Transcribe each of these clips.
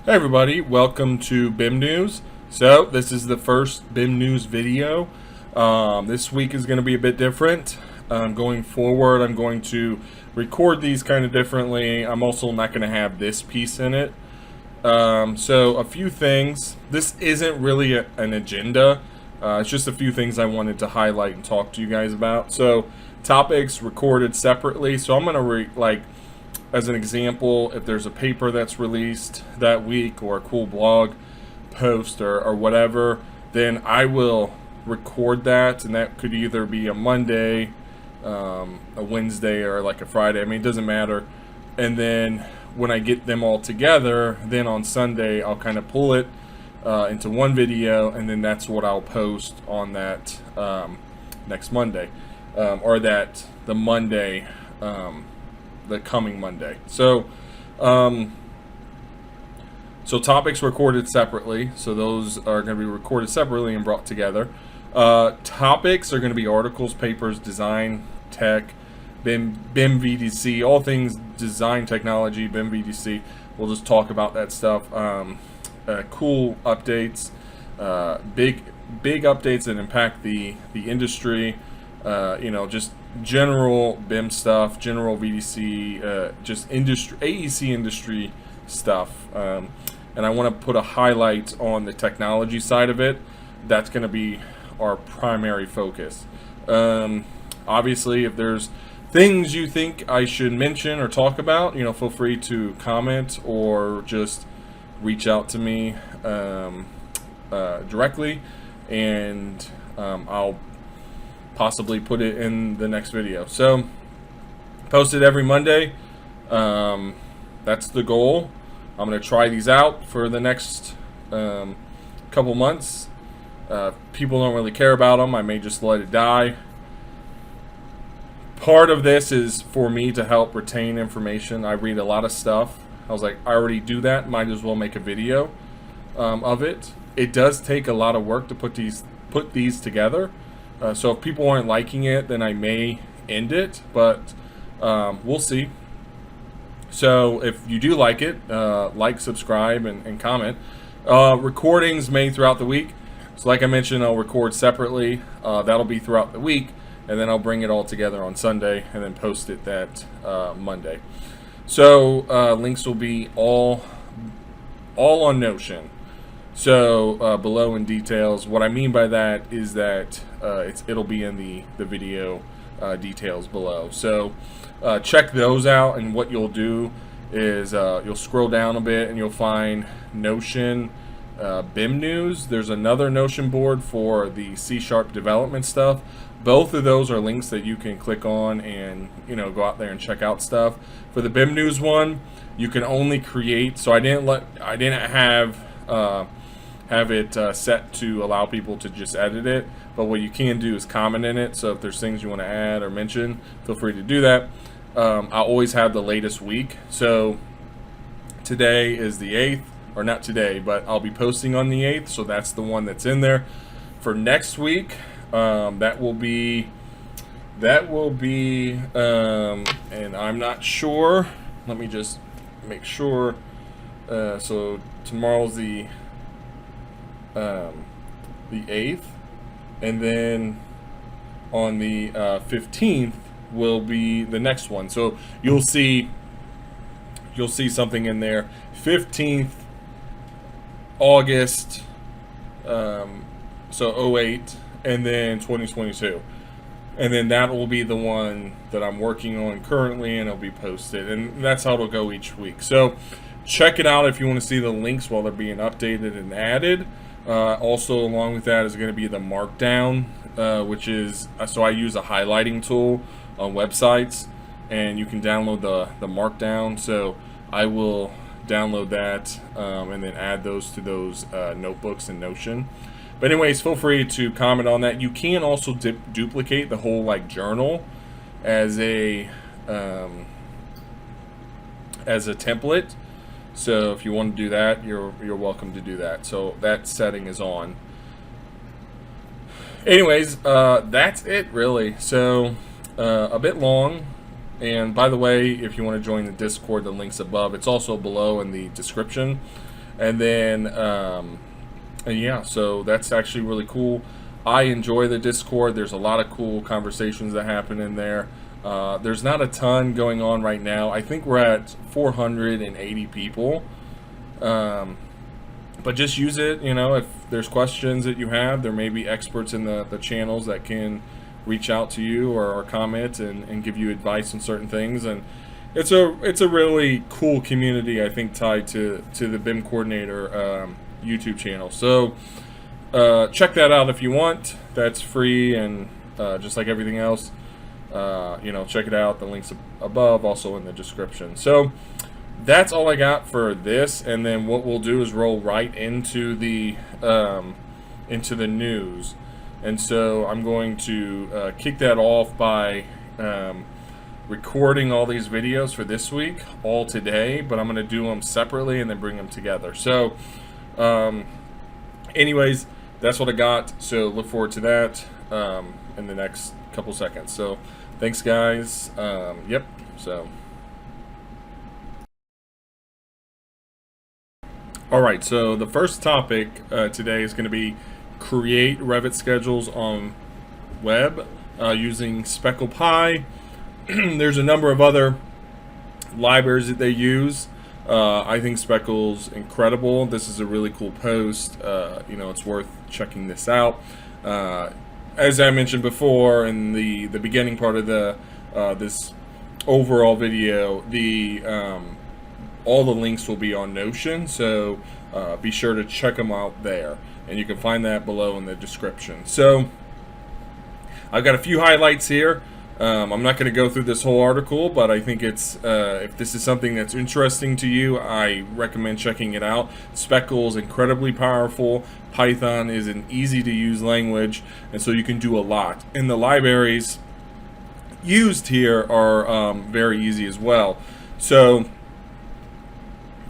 Hey everybody, welcome to BIM News. So this is the first BIM News video. This week is going to be a bit different. Going forward, I'm going to record these kind of differently. I'm also not going to have this piece in it. So a few things. This isn't really an agenda. It's just a few things I wanted to highlight and talk to you guys about. So topics recorded separately. So I'm going to as an example, if there's a paper that's released that week or a cool blog post or whatever, then I will record that, and that could either be a Monday, a Wednesday, or like a Friday. I mean, it doesn't matter. And then when I get them all together, then on Sunday I'll kind of pull it into one video, and then that's what I'll post on that next Monday, or the Monday. The coming Monday. So topics recorded separately. So those are going to be recorded separately and brought together. Topics are going to be articles, papers, design, tech, BIM VDC, all things design technology, BIM VDC. We'll just talk about that stuff. Cool updates, big updates that impact the industry. Just general BIM stuff, general VDC, just industry, AEC industry stuff. And I want to put a highlight on the technology side of it. That's going to be our primary focus. Obviously, if there's things you think I should mention or talk about, feel free to comment or just reach out to me directly, and I'll possibly put it in the next video. So post it every Monday. That's the goal. I'm going to try these out for the next couple months. People don't really care about them. I may just let it die. Part of this is for me to help retain information. I read a lot of stuff. I was like, I already do that, might as well make a video of it. It does take a lot of work to put these together. So if people aren't liking it, then I may end it, but we'll see. So if you do like it, like, subscribe, and comment. Recordings made throughout the week. So like I mentioned, I'll record separately. That'll be throughout the week, and then I'll bring it all together on Sunday and then post it that Monday. So links will be all on Notion. So below in details. What I mean by that is that it'll be in the video details below. So check those out, and what you'll do is you'll scroll down a bit and you'll find Notion BIM News. There's another Notion board for the C Development stuff. Both of those are links that you can click on and go out there and check out stuff. For the BIM News one, you can only create. So I didn't have it set to allow people to just edit it, but what you can do is comment in it. So if there's things you want to add or mention, feel free to do that. I always have the latest week. So today is the 8th, or not today, but I'll be posting on the 8th, so that's the one that's in there. For next week, that will be and I'm not sure, let me just make sure. So tomorrow's the 8th, and then on the 15th will be the next one. So you'll see something in there. 15th August, so 08, and then 2022, and then that will be the one that I'm working on currently, and it'll be posted, and that's how it'll go each week. So check it out if you want to see the links while they're being updated and added. Also, along with that is going to be the Markdown, which is, so I use a highlighting tool on websites, and you can download the Markdown. So I will download that and then add those to those notebooks in Notion. But anyways, feel free to comment on that. You can also duplicate the whole journal as a template. So if you want to do that, you're welcome to do that. So that setting is on. Anyways, that's it really. So a bit long, And by the way, if you want to join the Discord, the link's above. It's also below in the description. And then, and yeah, so that's actually really cool. I enjoy the Discord. There's a lot of cool conversations that happen in there. There's not a ton going on right now. I think we're at 480 people. But just use it, you know, if there's questions that you have, there may be experts in the channels that can reach out to you or comment and give you advice on certain things. And it's a really cool community, I think, tied to the BIM Coordinator YouTube channel. So check that out if you want. That's free, and just like everything else, you know, check it out. The links above, also in the description. So that's all I got for this, and then what we'll do is roll right into the news. And so I'm going to kick that off by recording all these videos for this week, all today, but I'm going to do them separately and then bring them together. So anyways, that's what I got, so look forward to that in the next couple seconds. So thanks, guys. Yep, so all right, so the first topic today is going to be create Revit schedules on web using Speckle Pi. There's a number of other libraries that they use. I think Speckle's incredible. This is a really cool post. You know, it's worth checking this out. As I mentioned before in the beginning part of the this overall video, all the links will be on Notion, so be sure to check them out there, and you can find that below in the description. So I've got a few highlights here. I'm not going to go through this whole article, but I think it's if this is something that's interesting to you, I recommend checking it out. Speckle is incredibly powerful. Python is an easy to use language, and so you can do a lot. And the libraries used here are very easy as well. So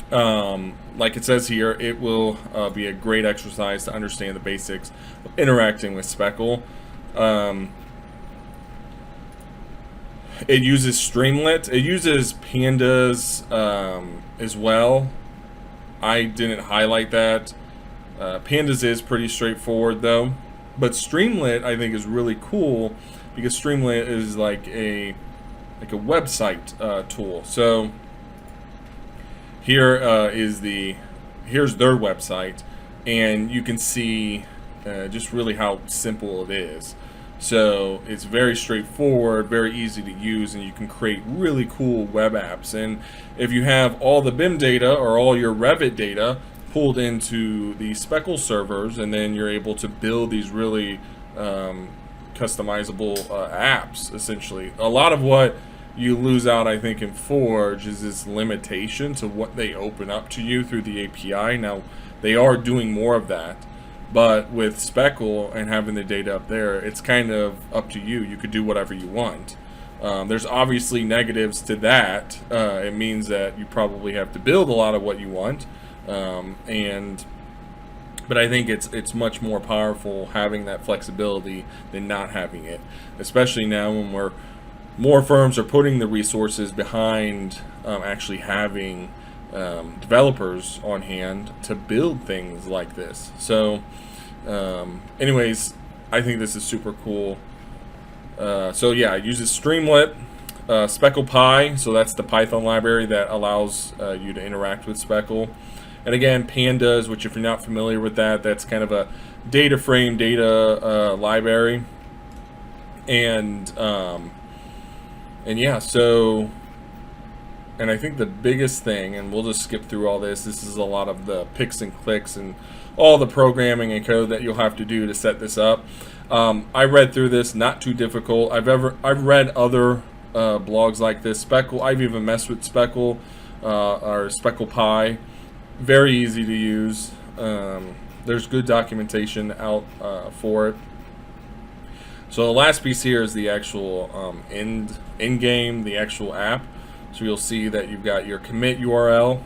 like it says here, it will be a great exercise to understand the basics of interacting with Speckle. It uses Streamlit. It uses Pandas as well. I didn't highlight that. Pandas is pretty straightforward though, but Streamlit I think is really cool because Streamlit is like a website tool. So here here's their website, and you can see just really how simple it is. So it's very straightforward, very easy to use, and you can create really cool web apps. And if you have all the BIM data or all your Revit data pulled into the Speckle servers, and then you're able to build these really customizable apps, essentially. A lot of what you lose out, I think, in Forge is this limitation to what they open up to you through the API. Now, they are doing more of that, but with Speckle and having the data up there, it's kind of up to you. You could do whatever you want. There's obviously negatives to that. It means that you probably have to build a lot of what you want, but I think it's much more powerful having that flexibility than not having it, especially now when more firms are putting the resources behind actually having developers on hand to build things like this. So anyways, I think this is super cool. So yeah, it uses Streamlit, Speckle Pi, so that's the Python library that allows you to interact with Speckle. And again, Pandas, which if you're not familiar with that, that's kind of a data frame data library. And yeah, so, and I think the biggest thing, and we'll just skip through all this, this is a lot of the picks and clicks and all the programming and code that you'll have to do to set this up. I read through this, not too difficult. I've read other blogs like this. Speckle, I've even messed with Speckle or Speckle Pi. Very easy to use. There's good documentation out for it. So the last piece here is the actual end game, the actual app. So you'll see that you've got your commit URL,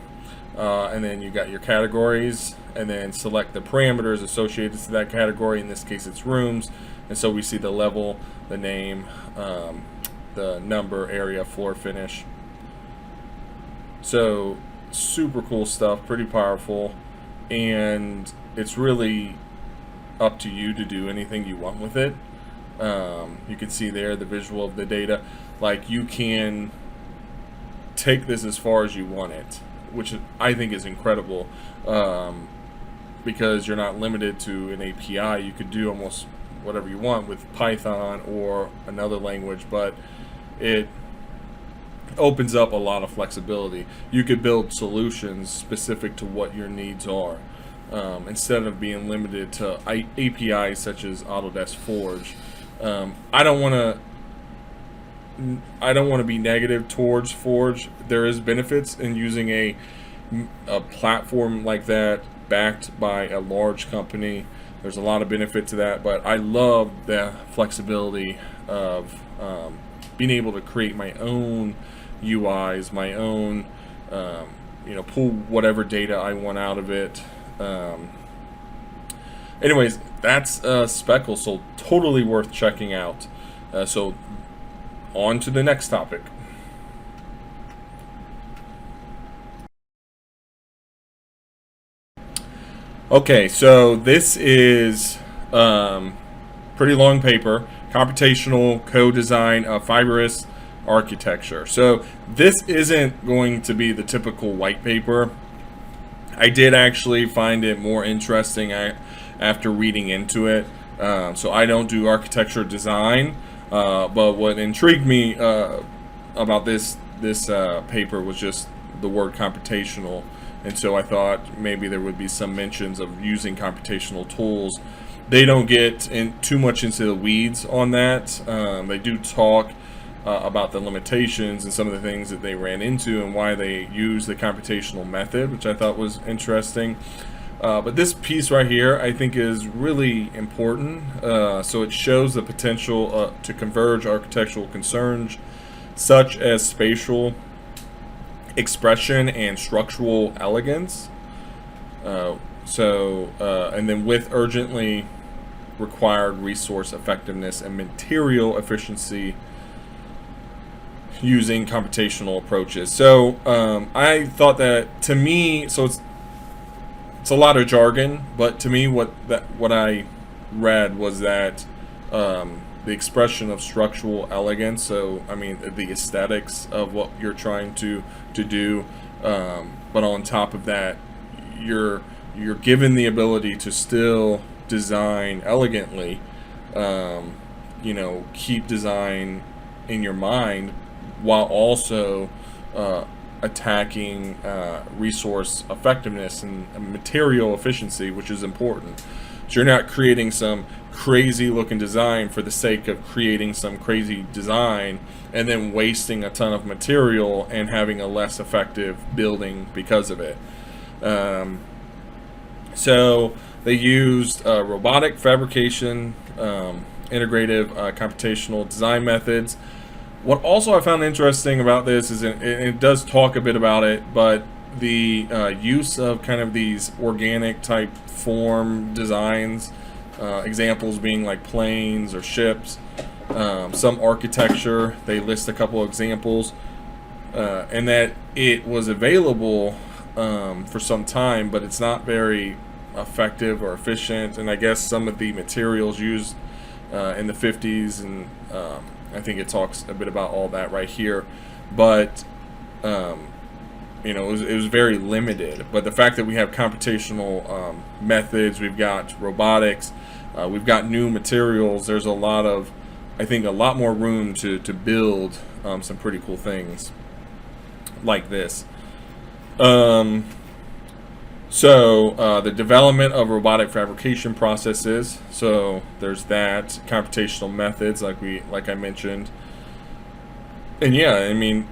and then you've got your categories, and then select the parameters associated to that category. In this case, it's rooms. And so we see the level, the name, the number, area, floor finish. So super cool stuff, pretty powerful. and it's really up to you to do anything you want with it. You can see there the visual of the data. Like, you can take this as far as you want it, which I think is incredible, because you're not limited to an API. You could do almost whatever you want with Python or another language, but it opens up a lot of flexibility. You could build solutions specific to what your needs are, instead of being limited to APIs such as Autodesk Forge. I don't want to be negative towards Forge. There is benefits in using a platform like that backed by a large company. There's a lot of benefit to that, but I love the flexibility of being able to create my own UIs, my own, pull whatever data I want out of it. Anyways, that's Speckle, so totally worth checking out. So on to the next topic. Okay, so this is pretty long paper, computational co-design of fibrous architecture. So this isn't going to be the typical white paper. I did actually find it more interesting after reading into it. So I don't do architecture design, but what intrigued me about this paper was just the word computational. And so I thought maybe there would be some mentions of using computational tools. They don't get too much into the weeds on that. They do talk about the limitations and some of the things that they ran into and why they use the computational method, which I thought was interesting. But this piece right here, I think, is really important. So it shows the potential to converge architectural concerns such as spatial expression and structural elegance. And then with urgently required resource effectiveness and material efficiency using computational approaches. So I thought that, to me, so it's a lot of jargon, but to me what I read was that the expression of structural elegance, so I mean the aesthetics of what you're trying to do, but on top of that, you're given the ability to still design elegantly, keep design in your mind while also attacking resource effectiveness and material efficiency, which is important. So you're not creating some crazy looking design for the sake of creating some crazy design and then wasting a ton of material and having a less effective building because of it. So they used robotic fabrication, integrative computational design methods. What also I found interesting about this is it does talk a bit about it, but the use of kind of these organic type form designs, examples being like planes or ships, some architecture. They list a couple of examples, and that it was available for some time, but it's not very effective or efficient. And I guess some of the materials used in the 50s, and I think it talks a bit about all that right here, but it was very limited. But the fact that we have computational methods, we've got robotics, we've got new materials, there's a lot more room to build some pretty cool things like this. So the development of robotic fabrication processes. So there's that, computational methods, like I mentioned. And yeah, I mean,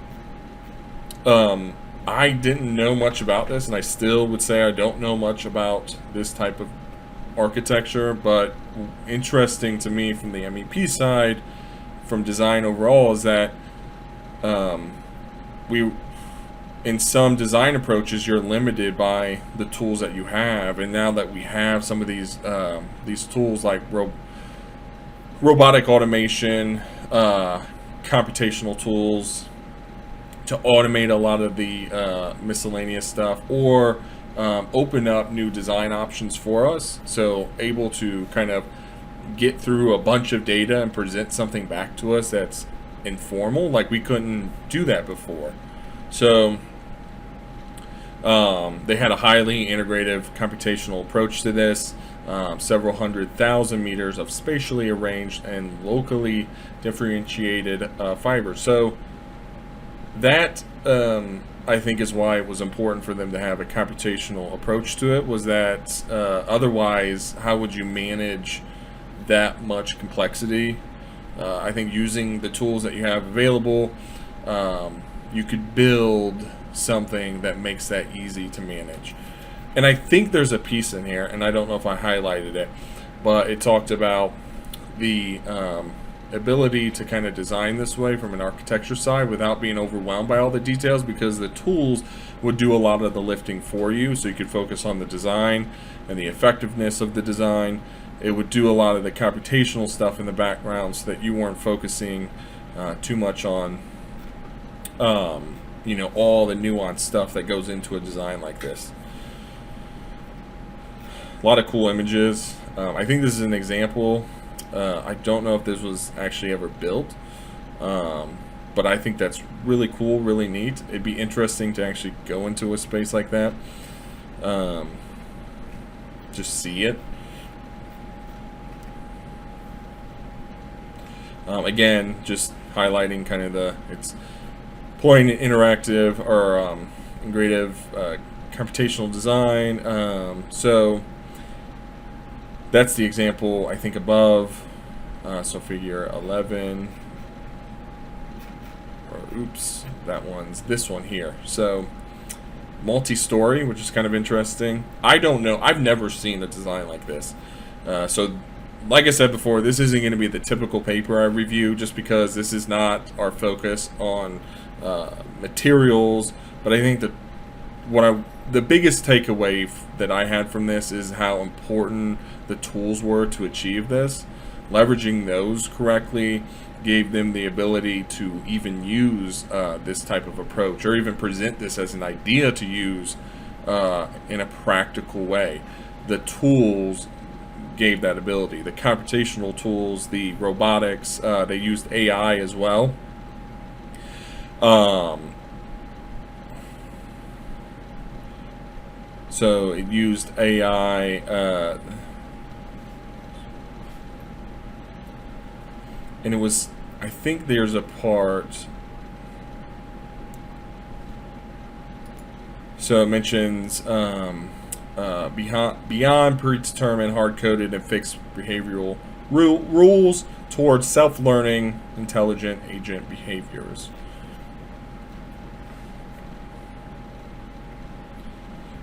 I didn't know much about this, and I still would say I don't know much about this type of architecture, but interesting to me from the MEP side, from design overall, is that in some design approaches, you're limited by the tools that you have, and now that we have some of these tools like robotic automation, computational tools to automate a lot of the miscellaneous stuff, or open up new design options for us. So able to kind of get through a bunch of data and present something back to us that's informal, like we couldn't do that before. So they had a highly integrative computational approach to this. Several 100,000 meters of spatially arranged and locally differentiated fibers. So that I think is why it was important for them to have a computational approach to it, was that otherwise how would you manage that much complexity? I think using the tools that you have available, you could build something that makes that easy to manage. And I think there's a piece in here, and I don't know if I highlighted it, but it talked about the ability to kind of design this way from an architecture side without being overwhelmed by all the details, because the tools would do a lot of the lifting for you, so you could focus on the design and the effectiveness of the design. It would do a lot of the computational stuff in the background so that you weren't focusing too much on all the nuanced stuff that goes into a design like this. A lot of cool images. I think this is an example. I don't know if this was actually ever built, but I think that's really cool, really neat. It'd be interesting to actually go into a space like that, just see it. Again, just highlighting kind of it's employing interactive or integrative computational design. So that's the example, I think, above. So figure 11, or oops, this one here. So multi-story, which is kind of interesting. I don't know, I've never seen a design like this. So like I said before, this isn't going to be the typical paper I review, just because this is not our focus on materials. But I think that the biggest takeaway that I had from this is how important the tools were to achieve this. Leveraging those correctly gave them the ability to even use this type of approach, or even present this as an idea to use in a practical way. The tools gave that ability. The computational tools, the robotics, they used AI as well. So it used AI, and it was, I think there's a part, so it mentions beyond predetermined, hard-coded, and fixed behavioral rules towards self-learning, intelligent agent behaviors.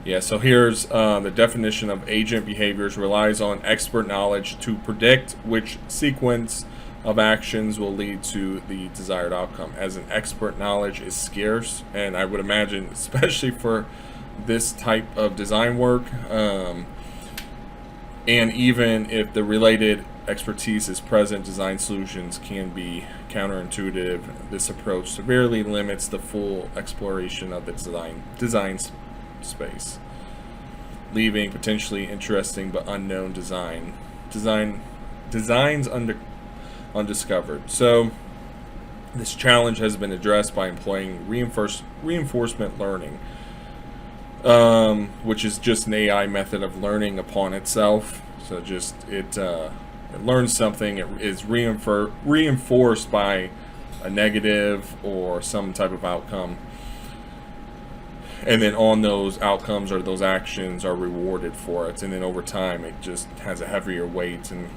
Yeah, so here's the definition of agent behaviors: relies on expert knowledge to predict which sequence of actions will lead to the desired outcome. As an expert knowledge is scarce, and I would imagine, especially for this type of design work, and even if the related expertise is present, design solutions can be counterintuitive. This approach severely limits the full exploration of the design space, leaving potentially interesting but unknown designs undiscovered. So this challenge has been addressed by employing reinforcement learning, which is just an AI method of learning upon itself. So just it learns something, it is reinforced by a negative or some type of outcome, and then on those outcomes or those actions are rewarded for it, and then over time it just has a heavier weight and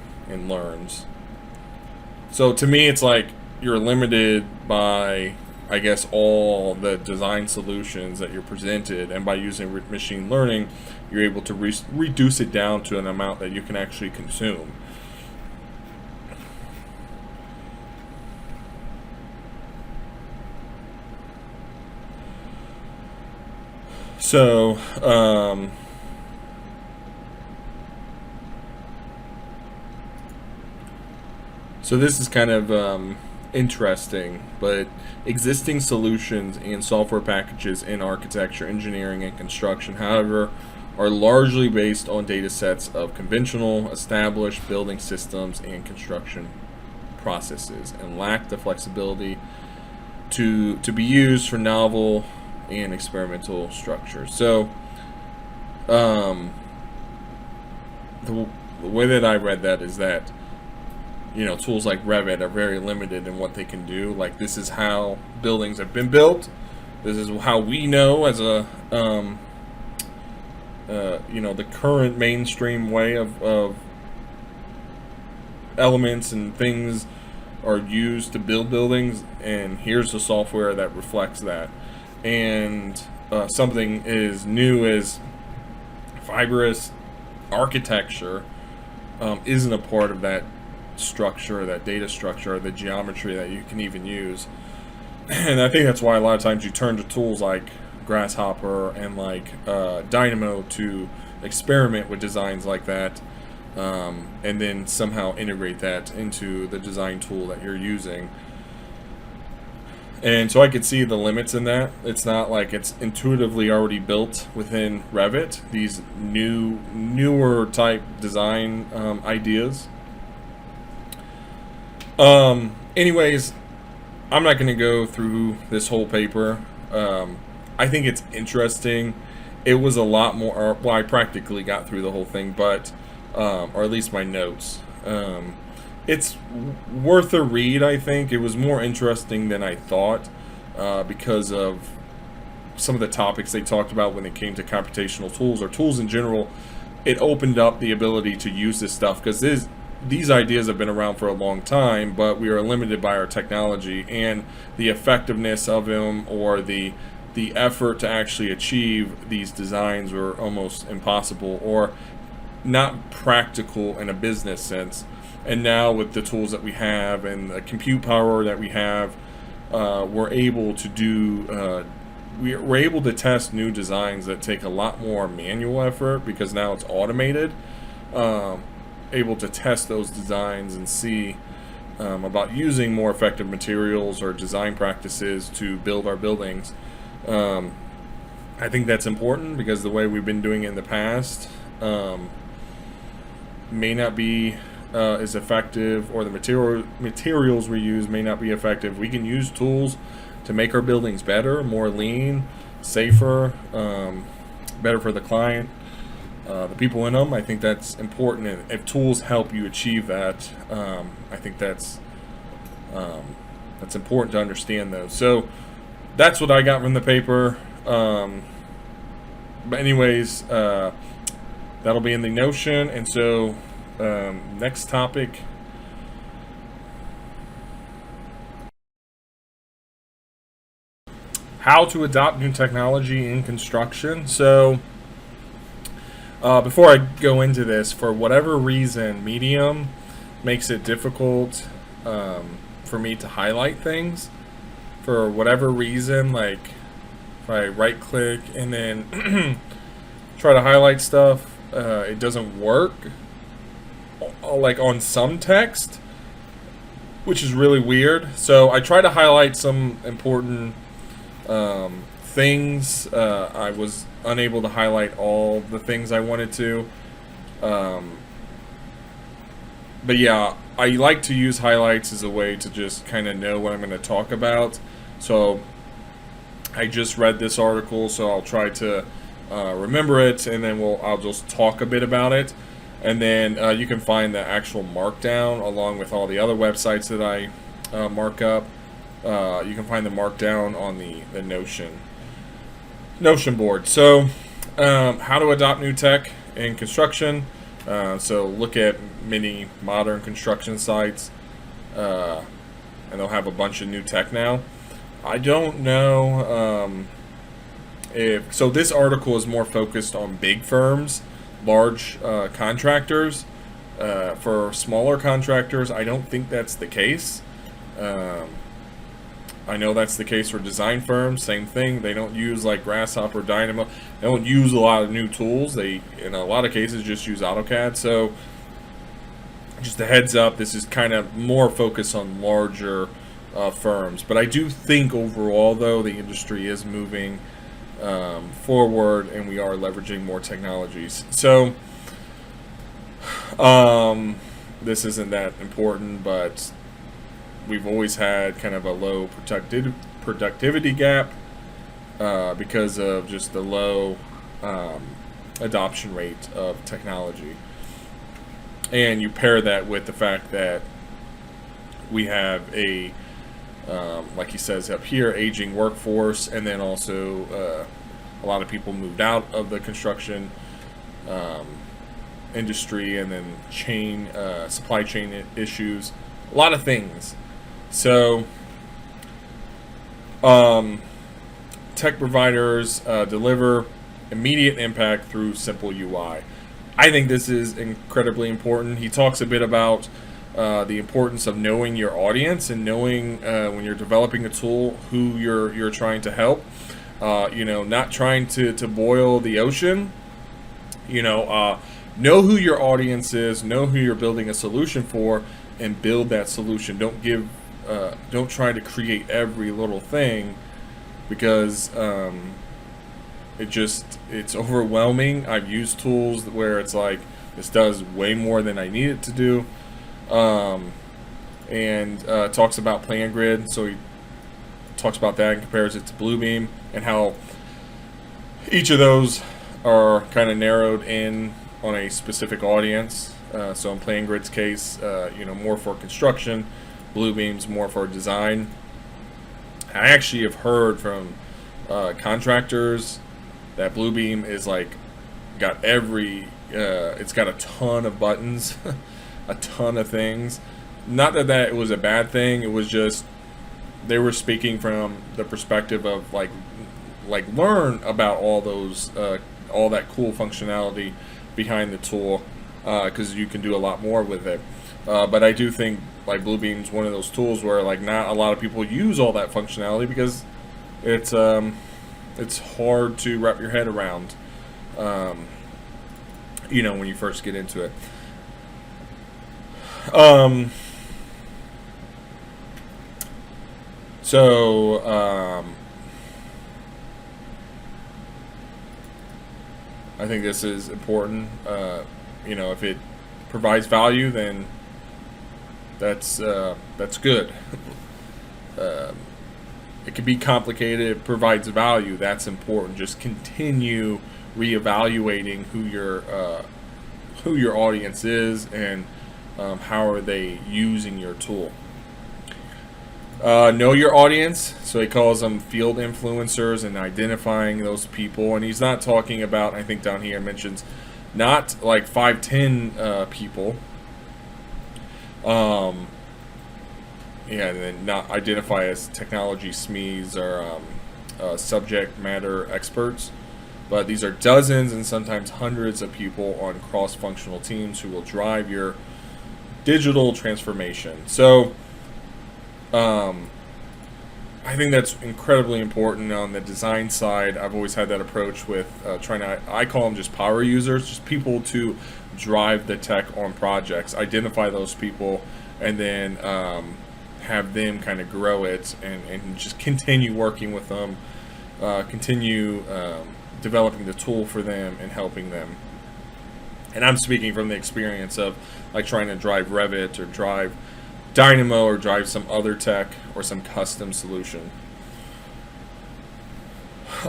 learns. So to me, it's like you're limited by, I guess, all the design solutions that you're presented, and by using machine learning, you're able to reduce it down to an amount that you can actually consume. So, so this is kind of interesting, but existing solutions and software packages in architecture, engineering, and construction, however, are largely based on data sets of conventional, established building systems and construction processes, and lack the flexibility to be used for novel and experimental structures. So, the way that I read that is that, you know, tools like Revit are very limited in what they can do. Like, this is how buildings have been built. This is how we know as a, you know, the current mainstream way of elements and things are used to build buildings, and here's the software that reflects that. And something is new as fibrous architecture isn't a part of that structure, that data structure, the geometry that you can even use. And I think that's why a lot of times you turn to tools like Grasshopper and like Dynamo to experiment with designs like that, and then somehow integrate that into the design tool that you're using. And so I could see the limits in that. It's not like it's intuitively already built within Revit, these newer type design ideas. Anyways, I'm not going to go through this whole paper. I think it's interesting. It was a lot more, well, I practically got through the whole thing, but, or at least my notes. It's worth a read, I think. It was more interesting than I thought, because of some of the topics they talked about when it came to computational tools, or tools in general. It opened up the ability to use this stuff, because these ideas have been around for a long time, but we are limited by our technology, and the effectiveness of them, or the effort to actually achieve these designs, were almost impossible or not practical in a business sense. And now with the tools that we have and the compute power that we have, we're able to do we're able to test new designs that take a lot more manual effort, because now it's automated. Able to test those designs and see about using more effective materials or design practices to build our buildings. I think that's important, because the way we've been doing it in the past may not be is effective, or the materials we use may not be effective. We can use tools to make our buildings better, more lean, safer, better for the client, the people in them. I think that's important, and if tools help you achieve that, I think that's important to understand those. So that's what I got from the paper. But anyways, that'll be in the Notion. And so next topic, how to adopt new technology in construction. So before I go into this, for whatever reason, Medium makes it difficult for me to highlight things. For whatever reason, like if I right click and then try to highlight stuff, it doesn't work, like on some text, which is really weird. So I try to highlight some important things. I was unable to highlight all the things I wanted to. But yeah, I like to use highlights as a way to just kind of know what I'm going to talk about. So I just read this article, so I'll try to remember it, and then I'll just talk a bit about it. And then you can find the actual markdown along with all the other websites that I mark up. You can find the markdown on the Notion board. So how to adopt new tech in construction. So look at many modern construction sites, and they'll have a bunch of new tech now. I don't know so this article is more focused on big firms, large contractors. For smaller contractors, I don't think that's the case. I know that's the case for design firms. Same thing. They don't use like Grasshopper, Dynamo. They don't use a lot of new tools. They, in a lot of cases, just use AutoCAD. So, just a heads up, this is kind of more focused on larger firms. But I do think overall, though, the industry is moving forward, and we are leveraging more technologies. So this isn't that important, but we've always had kind of a low productivity gap because of just the low adoption rate of technology. And you pair that with the fact that we have a, like he says up here, aging workforce, and then also a lot of people moved out of the construction industry, and then supply chain issues, a lot of things. So tech providers deliver immediate impact through simple UI. I think this is incredibly important. He talks a bit about the importance of knowing your audience and knowing when you're developing a tool who you're trying to help. Not trying to boil the ocean. Know who your audience is, know who you're building a solution for, and build that solution. Don't try to create every little thing, because it's overwhelming. I've used tools where it's like, this does way more than I need it to do. Talks about PlanGrid. So he talks about that and compares it to Bluebeam, and how each of those are kind of narrowed in on a specific audience. So in PlanGrid's case, more for construction. Bluebeam's more for design. I actually have heard from contractors that Bluebeam is got it's got a ton of buttons, a ton of things. Not that it was a bad thing. It was just they were speaking from the perspective of learn about all those all that cool functionality behind the tool, because you can do a lot more with it. But I do think Bluebeam's one of those tools where not a lot of people use all that functionality, because it's hard to wrap your head around, when you first get into it. I think this is important. If it provides value, then that's good. It can be complicated. It provides value. That's important. Just continue reevaluating who your audience is, and how are they using your tool. Know your audience. So he calls them field influencers, and identifying those people. And he's not talking about, I think down here mentions, not 5-10 people. And then not identify as technology SMEs or subject matter experts. But these are dozens and sometimes hundreds of people on cross-functional teams who will drive your digital transformation. So I think that's incredibly important on the design side. I've always had that approach with I call them just power users, just people to drive the tech on projects. Identify those people, and then have them kind of grow it, and just continue working with them, continue developing the tool for them and helping them. And I'm speaking from the experience of trying to drive Revit or drive Dynamo or drive some other tech or some custom solution.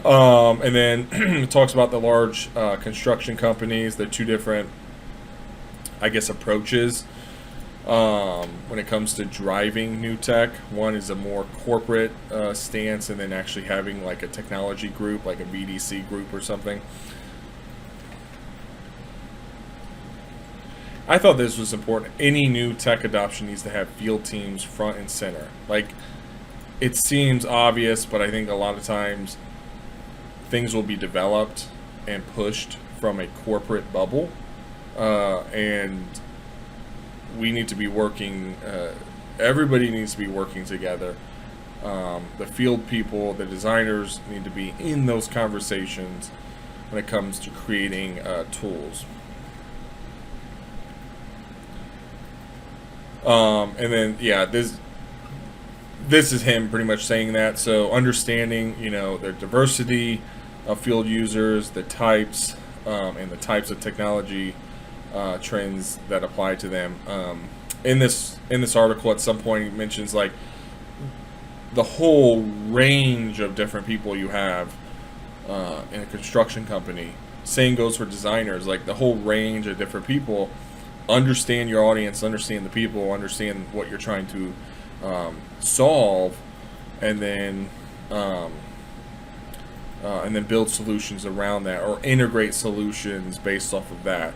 And then it talks about the large construction companies, the two different, approaches when it comes to driving new tech. One is a more corporate stance, and then actually having a technology group, like a VDC group or something. I thought this was important. Any new tech adoption needs to have field teams front and center. It seems obvious, but I think a lot of times things will be developed and pushed from a corporate bubble, and we need to be working, everybody needs to be working together. The field people, the designers need to be in those conversations when it comes to creating tools. And then, this is him pretty much saying that. So understanding, their diversity of field users, the types, and the types of technology trends that apply to them. In this article, at some point, he mentions like the whole range of different people you have in a construction company. Same goes for designers, like the whole range of different people. Understand your audience, understand the people, understand what you're trying to solve, and then build solutions around that, or integrate solutions based off of that.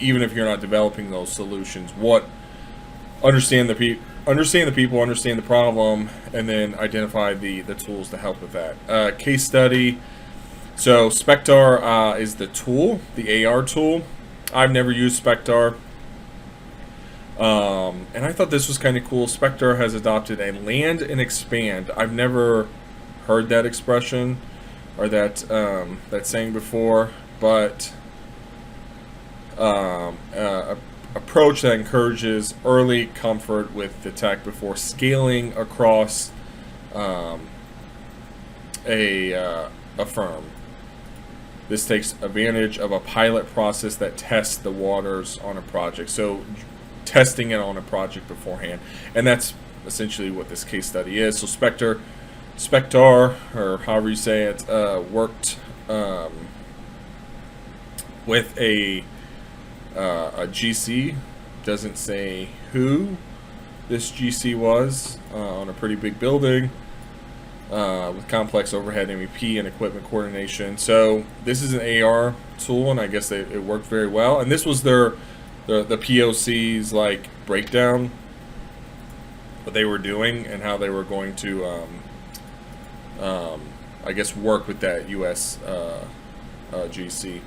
Even if you're not developing those solutions, understand the people, understand the problem, and then identify the tools to help with that. Case study. So Spectar is the tool, the AR tool. I've never used Spectar. And I thought this was kind of cool. Spectar has adopted a land and expand. I've never heard that expression or that saying before, but approach that encourages early comfort with the tech before scaling across a firm. This takes advantage of a pilot process that tests the waters on a project. So testing it on a project beforehand. And that's essentially what this case study is. So Spectar, or however you say it, worked with a GC. Doesn't say who this GC was, on a pretty big building with complex overhead MEP and equipment coordination. So this is an AR tool, and I guess it worked very well. And this was the POC's like breakdown, what they were doing and how they were going to I guess work with that US GC.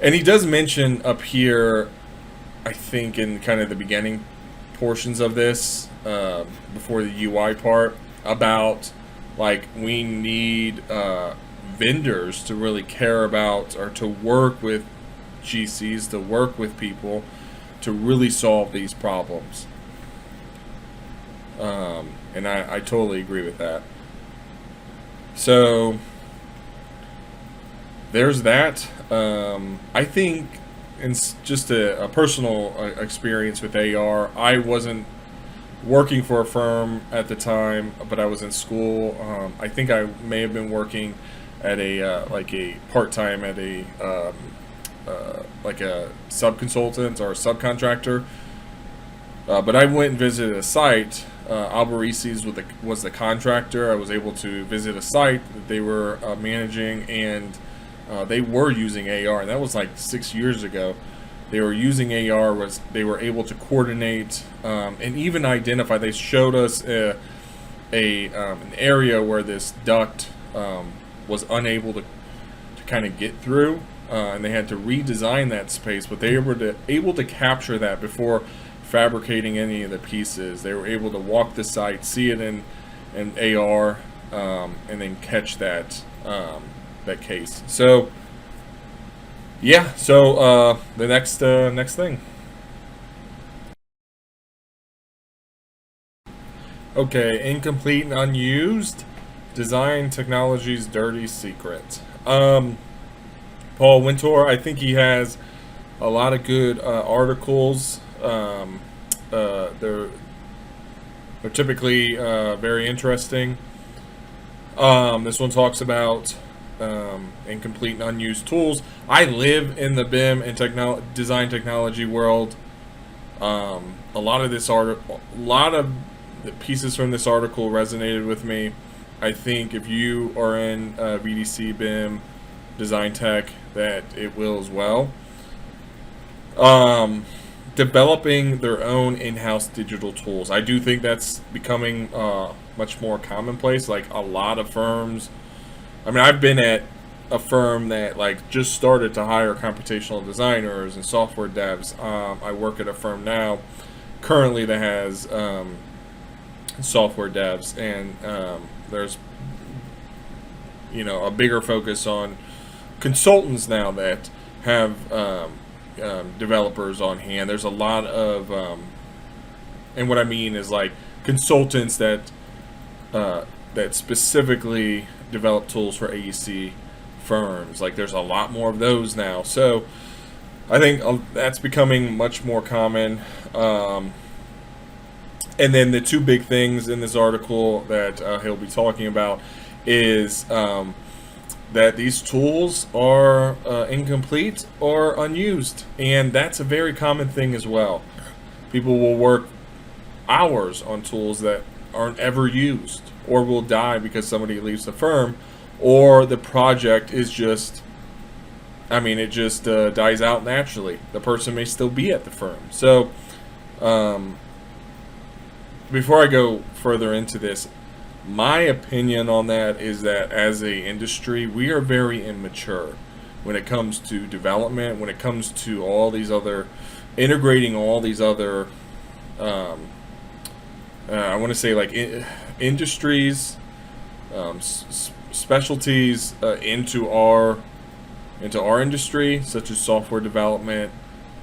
And he does mention up here, I think in kind of the beginning portions of this, before the UI part, about like we need vendors to really care about, or to work with GCs, to work with people to really solve these problems. And I totally agree with that. So there's that. I think, in just a personal experience with AR, I wasn't working for a firm at the time, but I was in school. I think I may have been working at a part-time at a like a sub-consultant or a subcontractor. But I went and visited a site. Alberices was the contractor. I was able to visit a site that they were managing, and they were using AR, and that was like 6 years ago. They were using AR. They were able to coordinate and even identify. They showed us an area where this duct was unable to kind of get through, and they had to redesign that space. But they were able to capture that before fabricating any of the pieces. They were able to walk the site, see it in AR, and then catch that case. So yeah, so the next thing. Okay, incomplete and unused design technology's dirty secret. Paul Wintour, I think he has a lot of good articles. They're typically very interesting. This one talks about incomplete and unused tools. I live in the BIM and design technology world. A lot of the pieces from this article resonated with me. I think if you are in VDC, BIM, design tech, that it will as well. Developing their own in-house digital tools. I do think that's becoming much more commonplace. Like a lot of firms, I mean, I've been at a firm that like just started to hire computational designers and software devs. I work at a firm now currently that has software devs, and there's a bigger focus on consultants now that have developers on hand. There's a lot of and what I mean is like consultants that that specifically develop tools for AEC firms. Like there's a lot more of those now. So I think that's becoming much more common. And then the two big things in this article that he'll be talking about is that these tools are incomplete or unused. And that's a very common thing as well. People will work hours on tools that aren't ever used, or will die because somebody leaves the firm, or the project is just, it just dies out naturally. The person may still be at the firm. So before I go further into this, my opinion on that is that as a industry, we are very immature when it comes to development, when it comes to all these other, integrating all these other, I want to say like industries, specialties into our industry, such as software development,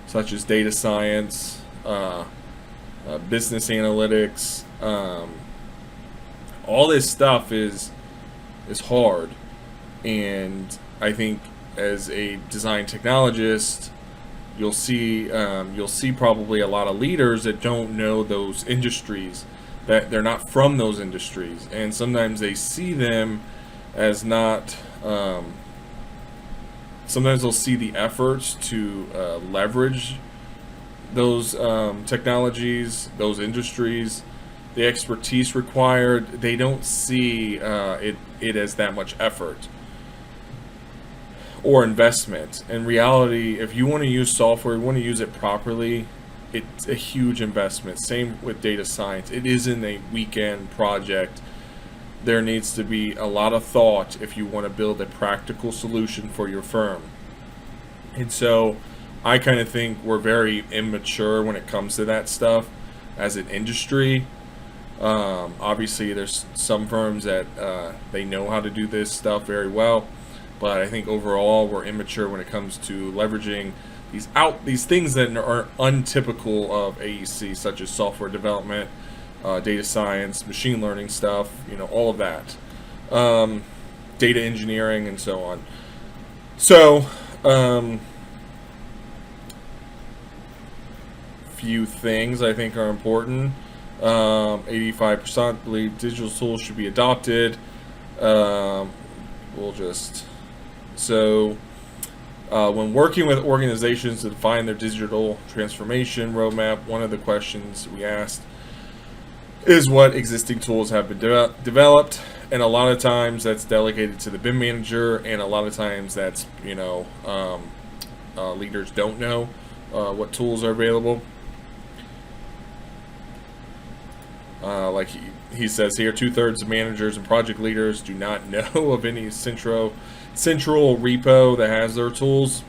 such as data science, business analytics. All this stuff is hard, and I think as a design technologist, you'll see probably a lot of leaders that don't know those industries, that they're not from those industries, and sometimes they see them as not. Sometimes they'll see the efforts to leverage those technologies, those industries, the expertise required. They don't see it as that much effort or investment. In reality, if you want to use software, you want to use it properly, it's a huge investment. Same with data science. It isn't a weekend project. There needs to be a lot of thought if you want to build a practical solution for your firm. And so I kind of think we're very immature when it comes to that stuff as an industry. Obviously, there's some firms that they know how to do this stuff very well, but I think overall we're immature when it comes to leveraging these things that are untypical of AEC, such as software development, data science, machine learning stuff, all of that, data engineering, and so on. So, few things I think are important. 85% believe digital tools should be adopted. When working with organizations to define their digital transformation roadmap, one of the questions we asked is what existing tools have been developed, and a lot of times that's delegated to the BIM manager, and a lot of times that's leaders don't know what tools are available. Like he says here, 2/3 of managers and project leaders do not know of any central repo that has their tools,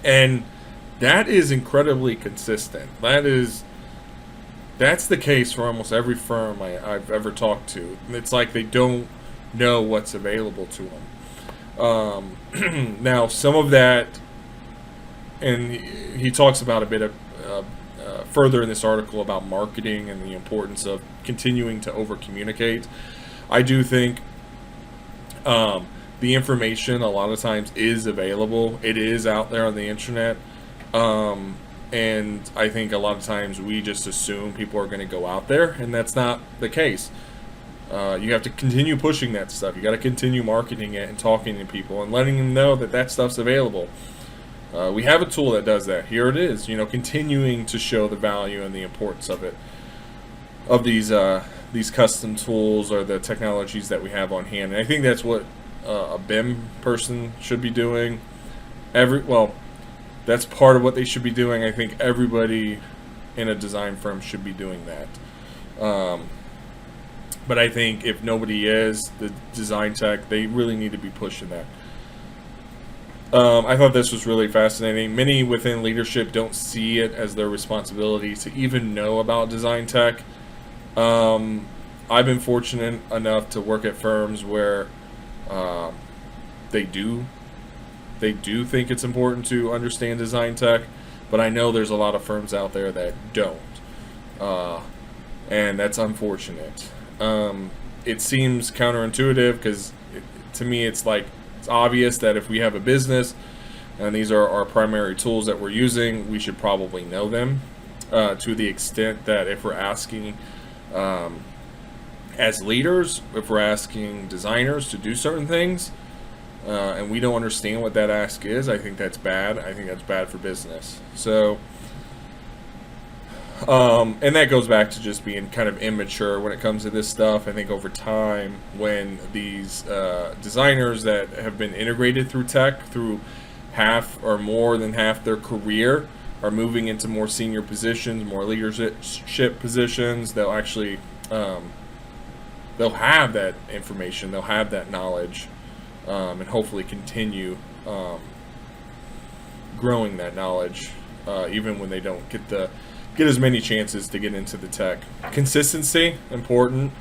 and that is incredibly consistent. That's the case for almost every firm I've ever talked to. It's like they don't know what's available to them. Now, some of that, and he talks about a bit of further in this article about marketing and the importance of continuing to over-communicate. I do think the information a lot of times is available. It is out there on the internet. And I think a lot of times we just assume people are going to go out there, and that's not the case. You have to continue pushing that stuff. You got to continue marketing it and talking to people and letting them know that stuff's available. We have a tool that does that. Here it is. Continuing to show the value and the importance of it, of these custom tools or the technologies that we have on hand. And I think that's what a BIM person should be doing. That's part of what they should be doing. I think everybody in a design firm should be doing that. But I think if nobody is, the design tech, they really need to be pushing that. I thought this was really fascinating. Many within leadership don't see it as their responsibility to even know about design tech. I've been fortunate enough to work at firms where they do think it's important to understand design tech, but I know there's a lot of firms out there that don't. and that's unfortunate. It seems counterintuitive because to me it's like it's obvious that if we have a business and these are our primary tools that we're using, we should probably know them to the extent that if we're asking as leaders, if we're asking designers to do certain things and we don't understand what that ask is, I think that's bad. I think that's bad for business. So and that goes back to just being kind of immature when it comes to this stuff. I think over time, when these designers that have been integrated through tech, through half or more than half their career, are moving into more senior positions, more leadership positions, they'll actually they'll have that information, they'll have that knowledge, and hopefully continue growing that knowledge, even when they don't get as many chances to get into the tech. Consistency, important.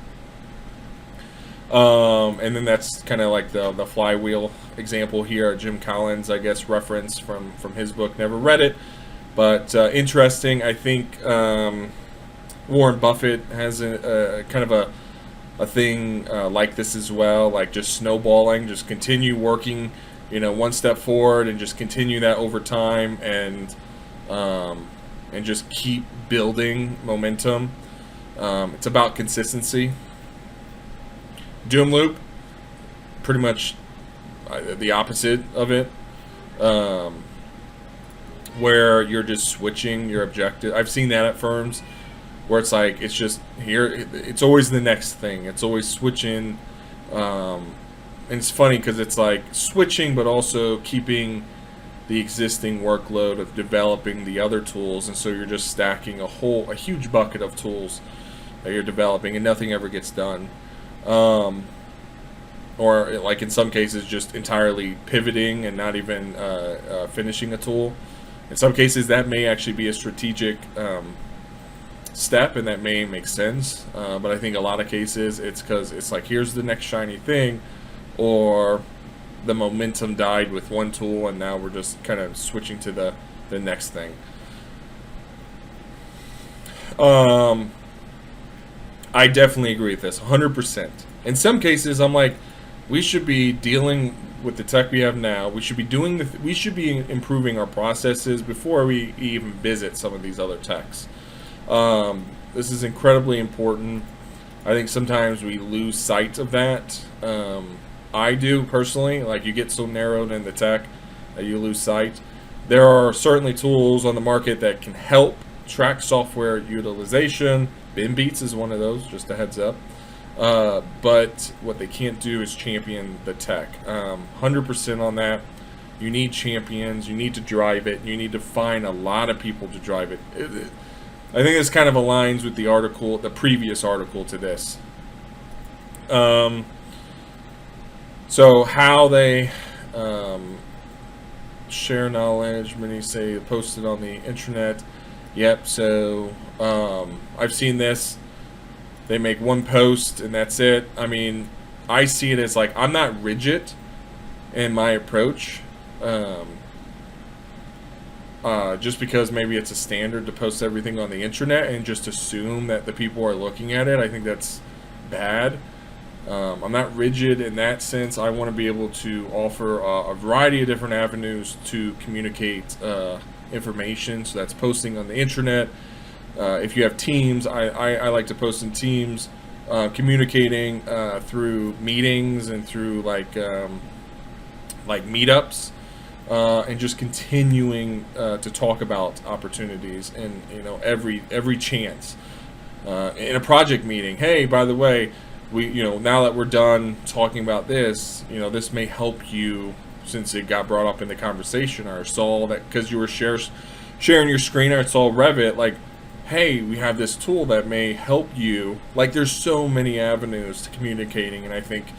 And then that's kind of like the flywheel example here. Jim Collins, I guess, reference from his book. Never read it, but interesting. I think Warren Buffett has a kind of a thing like this as well, like just snowballing, just continue working, one step forward and just continue that over time, and just keep building momentum. It's about consistency. Doom loop, pretty much the opposite of it, where you're just switching your objective. I've seen that at firms where it's like it's just here. It's always the next thing. It's always switching, and it's funny because it's like switching, but also keeping the existing workload of developing the other tools, and so you're just stacking a huge bucket of tools that you're developing, and nothing ever gets done. Or like in some cases just entirely pivoting and not even finishing a tool. In some cases that may actually be a strategic step, and that may make sense, but I think a lot of cases it's because it's like here's the next shiny thing, or the momentum died with one tool and now we're just kind of switching to the next thing. I definitely agree with this 100%. In some cases I'm like, we should be dealing with the tech we have now. We should be we should be improving our processes before we even visit some of these other techs. This is incredibly important. I think sometimes we lose sight of that. I do personally, like you get so narrowed in the tech that you lose sight. There are certainly tools on the market that can help track software utilization. BIM Beats is one of those, just a heads up. But what they can't do is champion the tech. 100% on that. You need champions. You need to drive it. You need to find a lot of people to drive it. I think this kind of aligns with the previous article to this. So how they share knowledge, many say posted on the internet. Yep, so I've seen this. They make one post and that's it. I mean, I see it as like I'm not rigid in my approach. Just because maybe it's a standard to post everything on the internet and just assume that the people are looking at it, I think that's bad. I'm not rigid in that sense. I want to be able to offer a variety of different avenues to communicate information. So that's posting on the internet. If you have teams, I like to post in teams, communicating through meetings and through like meetups, and just continuing to talk about opportunities and every chance in a project meeting. Hey, by the way, we now that we're done talking about this, this may help you, since it got brought up in the conversation, or saw that because you were sharing your screen, or saw Revit, like, hey, we have this tool that may help you. Like, there's so many avenues to communicating, and I think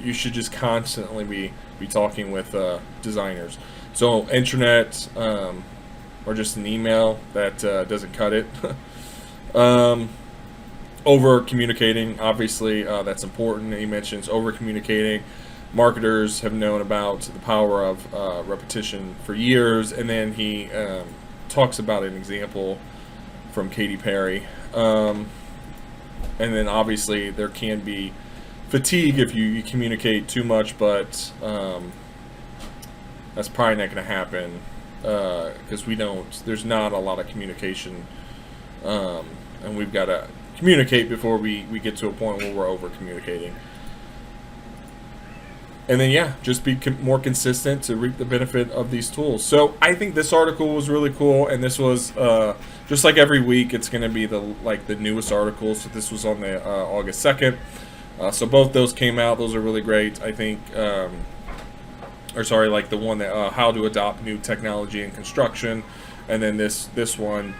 you should just constantly be talking with designers. So internet, or just an email, that doesn't cut it. Over communicating, obviously, that's important. He mentions over communicating. Marketers have known about the power of repetition for years, and then he talks about an example from Katy Perry. And then obviously there can be fatigue if you communicate too much, but that's probably not going to happen because there's not a lot of communication, and we've got to communicate before we get to a point where we're over communicating. And then, yeah, just be more consistent to reap the benefit of these tools. So I think this article was really cool, and this was just like every week, it's going to be the newest articles. So this was on the August 2nd. So both those came out. Those are really great. I think, the one that how to adopt new technology in construction, and then this one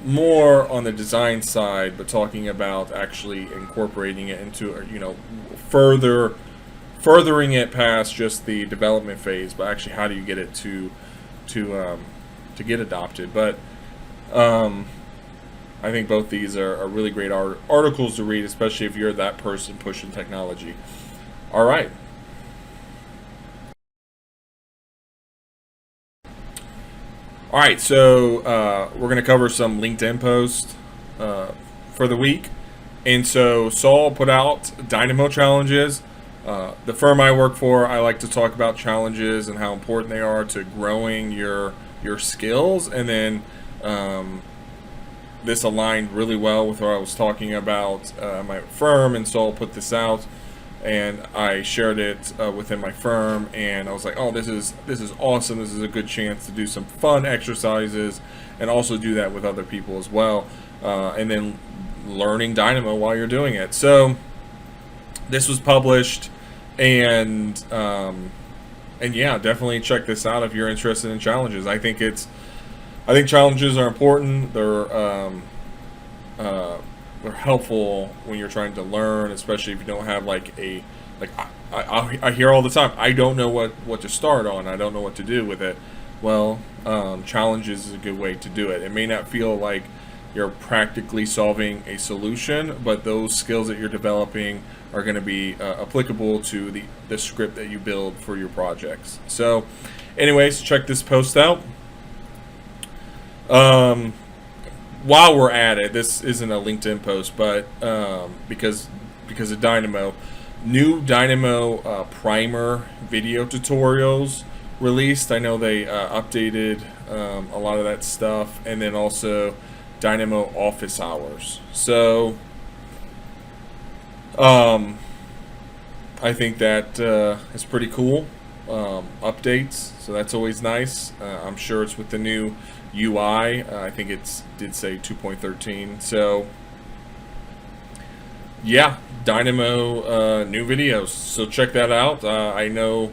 more on the design side, but talking about actually incorporating it into furthering it past just the development phase, but actually how do you get it to get adopted. But I think both these are really great articles to read, especially if you're that person pushing technology. All right. All right, so we're going to cover some LinkedIn posts for the week. And so Saul put out Dynamo challenges. The firm I work for, I like to talk about challenges and how important they are to growing your skills. And then this aligned really well with what I was talking about my firm, and Saul put this out, and I shared it within my firm, and I was like, oh, this is awesome. This is a good chance to do some fun exercises and also do that with other people as well, and then learning Dynamo while you're doing it. So this was published, and yeah, definitely check this out if you're interested in challenges. I think challenges are important. They're helpful when you're trying to learn, especially if you don't have I hear all the time, I don't know what to start on. I don't know what to do with it. Well, challenges is a good way to do it. It may not feel like you're practically solving a solution, but those skills that you're developing are going to be applicable to the script that you build for your projects. So anyways, check this post out. While we're at it, this isn't a LinkedIn post, but because of Dynamo, new Dynamo primer video tutorials released. I know they updated a lot of that stuff, and then also Dynamo office hours. So I think that is pretty cool. Updates, so that's always nice. I'm sure it's with the new UI. I think it did say 2.13. So yeah, Dynamo new videos. So check that out. I know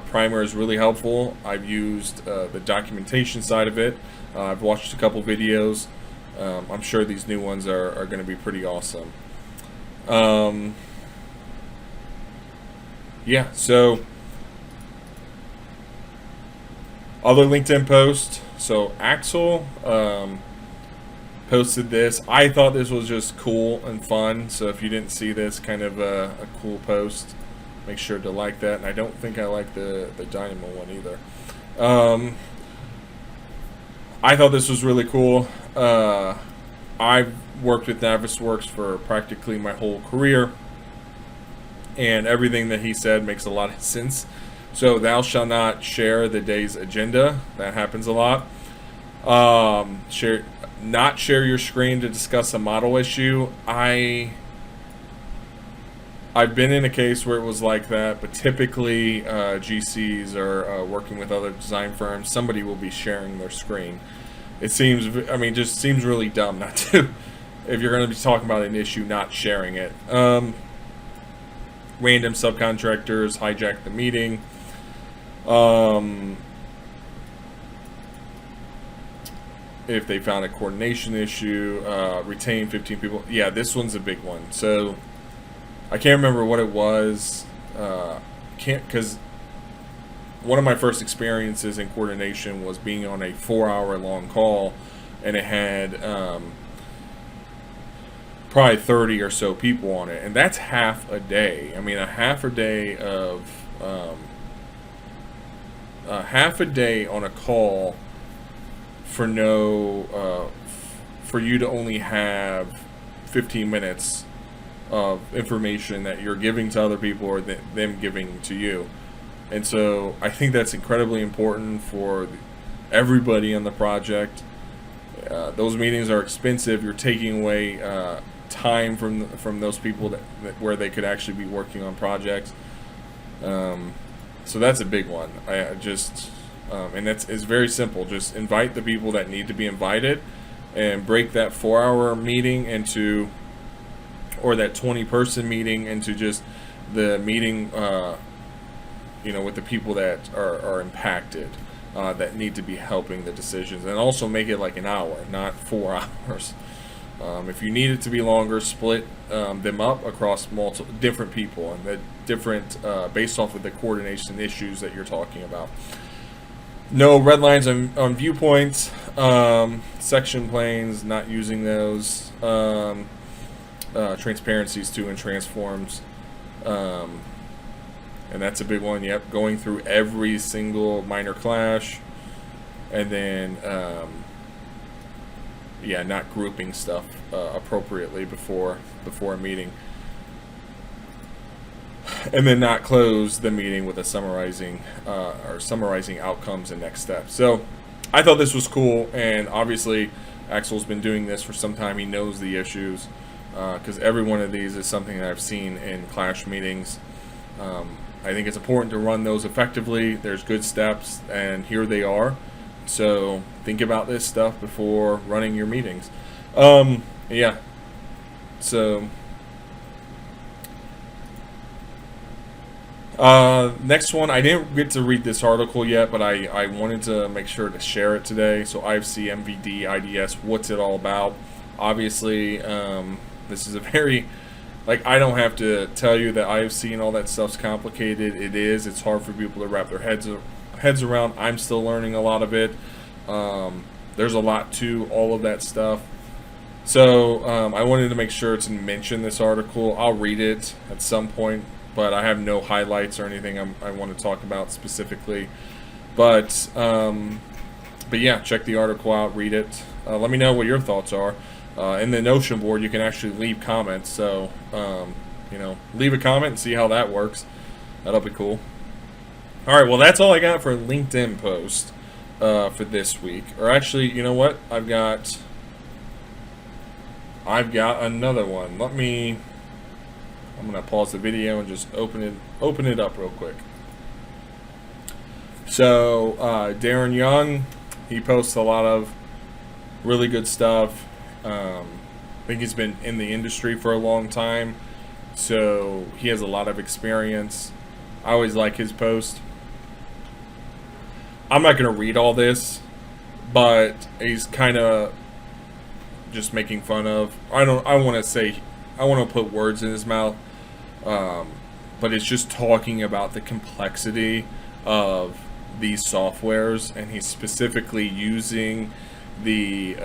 Primer is really helpful. I've used the documentation side of it. I've watched a couple videos. I'm sure these new ones are going to be pretty awesome. Yeah, so other LinkedIn post. So Axel posted this. I thought this was just cool and fun. So if you didn't see this, kind of a cool post, make sure to like that. And I don't think I like the Dynamo one either. I thought this was really cool. I've worked with Navisworks for practically my whole career, and everything that he said makes a lot of sense. So thou shalt not share the day's agenda. That happens a lot. Not share your screen to discuss a model issue. I've been in a case where it was like that, but typically GCs are working with other design firms. Somebody will be sharing their screen. It seems, just seems really dumb not to. If you're going to be talking about an issue, not sharing it. Random subcontractors hijack the meeting. If they found a coordination issue, retain 15 people. Yeah, this one's a big one. So I can't remember what it was. Because one of my first experiences in coordination was being on a 4-hour long call, and it had probably 30 or so people on it, and that's half a day. A half a day of half a day on a call for no for you to only have 15 minutes of information that you're giving to other people or them giving to you. And so I think that's incredibly important for everybody on the project. Those meetings are expensive. You're taking away time from those people that where they could actually be working on projects. So that's a big one. I just and it's very simple. Just invite the people that need to be invited, and break that 4-hour meeting into, or that 20-person meeting into just the meeting, with the people that are impacted, that need to be helping the decisions, and also make it like an hour, not 4 hours. If you need it to be longer, split them up across multiple different people, and the different based off of the coordination issues that you're talking about. No red lines on viewpoints, section planes, not using those, transparencies too, and transforms, and that's a big one. Yep, going through every single minor clash, and then not grouping stuff appropriately before a meeting, and then not close the meeting with a summarizing outcomes and next steps. So I thought this was cool, and obviously Axel's been doing this for some time. He knows the issues, because every one of these is something that I've seen in clash meetings. I think it's important to run those effectively. There's good steps, and here they are. So think about this stuff before running your meetings. So next one, I didn't get to read this article yet, but I wanted to make sure to share it today. So IFC, MVD, IDS, what's it all about? Obviously, this is a very, I don't have to tell you that IFC and all that stuff's complicated. It is. It's hard for people to wrap their heads around. I'm still learning a lot of it. There's a lot to all of that stuff. So I wanted to make sure to mention this article. I'll read it at some point, but I have no highlights or anything I want to talk about specifically. But yeah, check the article out, read it. Let me know what your thoughts are. In the Notion board, you can actually leave comments. So, leave a comment and see how that works. That'll be cool. All right, well, that's all I got for a LinkedIn post for this week. Or actually, you know what? I've got another one. I'm gonna pause the video and just open it up real quick. So Darren Young, he posts a lot of really good stuff. I think he's been in the industry for a long time, so he has a lot of experience. I always like his post. I'm not gonna read all this, but he's kind of just making fun of. I want to put words in his mouth, but it's just talking about the complexity of these softwares, and he's specifically using the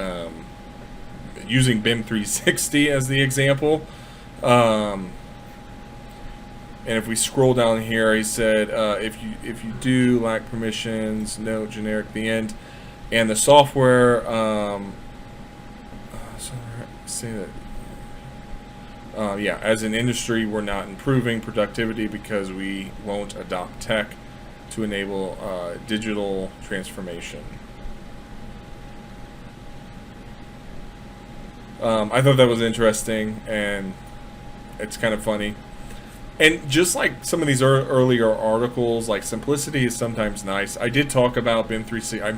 using BIM 360 as the example. And if we scroll down here, he said if you do lack permissions, note generic the end, and the software. Say that. As an industry, we're not improving productivity because we won't adopt tech to enable digital transformation. I thought that was interesting, and it's kind of funny. And just like some of these earlier articles, like simplicity is sometimes nice. I did talk about BIM 360. I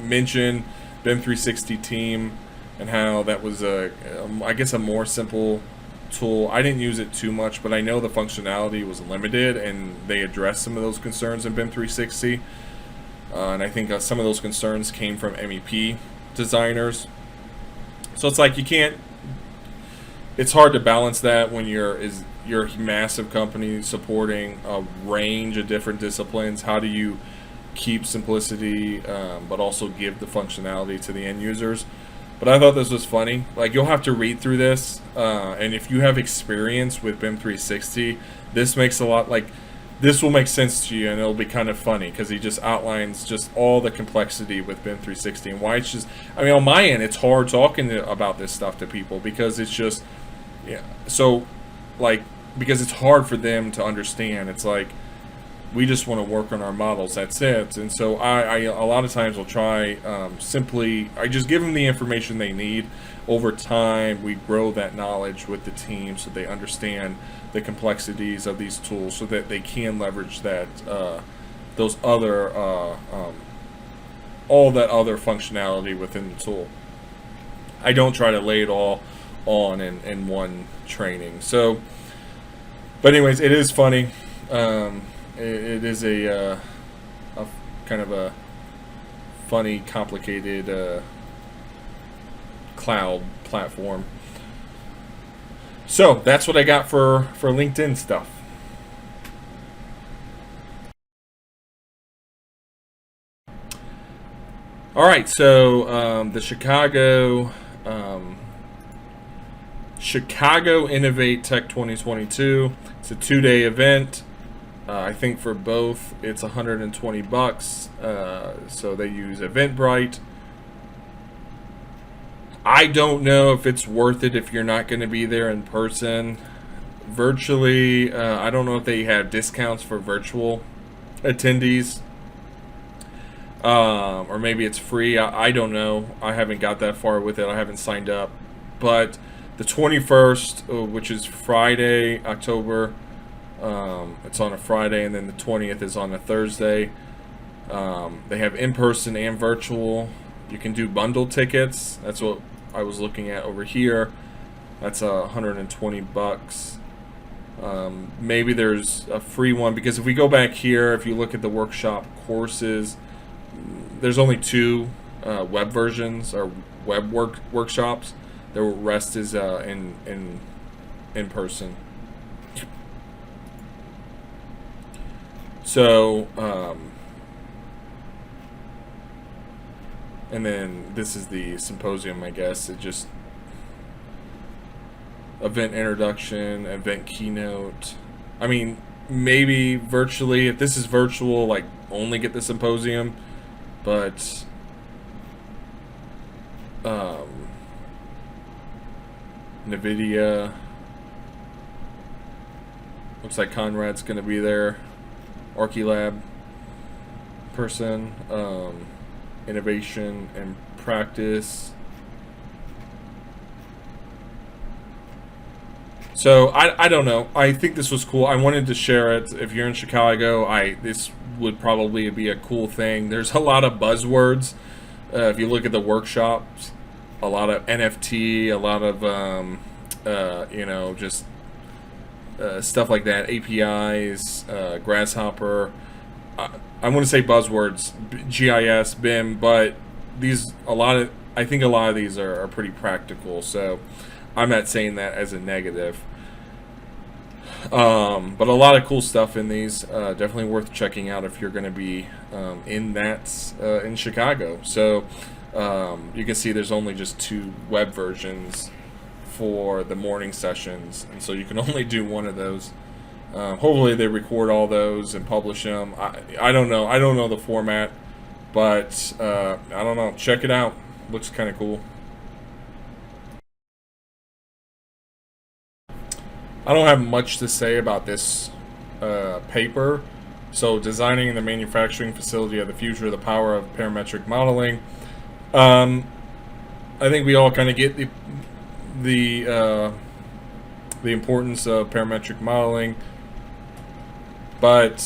mentioned BIM 360 Team and how that was I guess a more simple tool. I didn't use it too much, but I know the functionality was limited, and they addressed some of those concerns in BIM 360. And I think some of those concerns came from MEP designers. So it's like it's hard to balance that when you're a massive company supporting a range of different disciplines. How do you keep simplicity, but also give the functionality to the end users? But I thought this was funny. You'll have to read through this, and if you have experience with BIM 360, this makes a lot this will make sense to you, and it'll be kind of funny because he just outlines just all the complexity with BIM 360 and why it's just. I mean, on my end, it's hard talking about this stuff to people because it's just, yeah. So, like, because it's hard for them to understand. It's like we just want to work on our models. That's it. And so I a lot of times will try simply. I just give them the information they need. Over time, we grow that knowledge with the team so they understand the complexities of these tools so that they can leverage that those other all that other functionality within the tool. I don't try to lay it all on in one training. So, but anyways, it is funny. It is a kind of a funny, complicated cloud platform. So that's what I got for LinkedIn stuff. All right, so the Chicago Innovate Tech 2022. It's a 2-day event. I think for both it's $120. So they use Eventbrite. I don't know if it's worth it if you're not going to be there in person. Virtually, I don't know if they have discounts for virtual attendees. Or maybe it's free. I don't know. I haven't got that far with it. I haven't signed up. But the 21st, which is Friday, October, it's on a Friday, and then the 20th is on a Thursday. They have in-person and virtual. You can do bundle tickets. That's what I was looking at over here. That's $120. Maybe there's a free one, because if we go back here, if you look at the workshop courses, there's only 2 web versions or web workshops. The rest is in person. So, and then this is the symposium, I guess. It just event introduction, event keynote. I mean, maybe virtually, if this is virtual, like only get the symposium, but NVIDIA, looks like Conrad's going to be there, Archilab person, innovation and practice. So I don't know. I think this was cool. I wanted to share it. If you're in Chicago, this would probably be a cool thing. There's a lot of buzzwords. If you look at the workshops, a lot of NFT, a lot of just stuff like that. APIs, Grasshopper. I want to say buzzwords, GIS, BIM, but I think a lot of these are pretty practical. So I'm not saying that as a negative. But a lot of cool stuff in these. Definitely worth checking out if you're going to be in Chicago. So you can see there's only just 2 web versions for the morning sessions, and so you can only do one of those. Hopefully they record all those and publish them. I don't know. I don't know the format, but I don't know. Check it out. Looks kind of cool. I don't have much to say about this paper. So, designing the manufacturing facility of the future, the power of parametric modeling. I think we all kind of get the importance of parametric modeling, but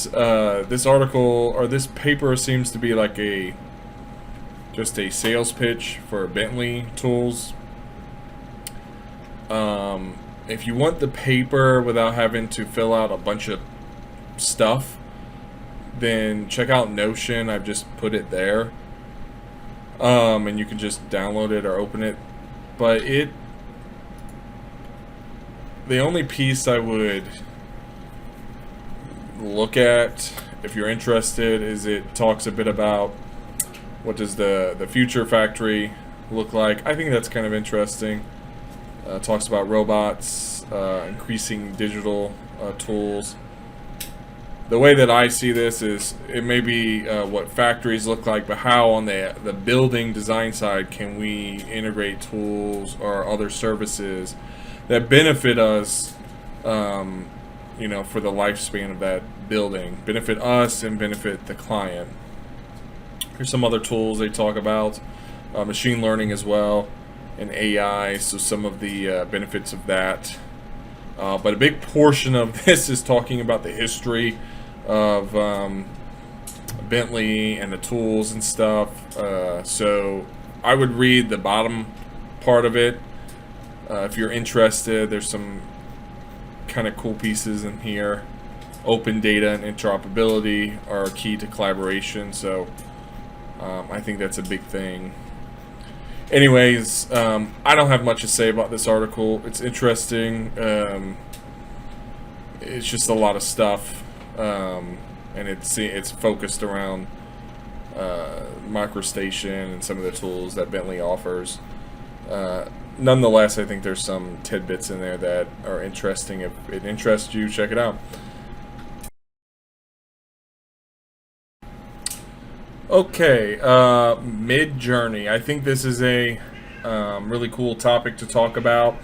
this article or this paper seems to be like just a sales pitch for Bentley tools. If you want the paper without having to fill out a bunch of stuff, then check out Notion. I've just put it there. And you can just download it or open it. But the only piece I would look at, if you're interested, is it talks a bit about what does the future factory look like. I think that's kind of interesting. Talks about robots, increasing digital tools. the way that I see this is it may be what factories look like, but how on the building design side can we integrate tools or other services that benefit us, you know, for the lifespan of that building, benefit us and benefit the client. Here's some other tools they talk about, machine learning as well, and AI, so some of the benefits of that. But a big portion of this is talking about the history of Bentley and the tools and stuff. So I would read the bottom part of it if you're interested. There's some kind of cool pieces in here. Open data and interoperability are key to collaboration, so I think that's a big thing. Anyways, I don't have much to say about this article. It's interesting. It's just a lot of stuff, and it's focused around MicroStation and some of the tools that Bentley offers. Nonetheless, I think there's some tidbits in there that are interesting. If it interests you, check it out. Okay, Midjourney. I think this is a really cool topic to talk about.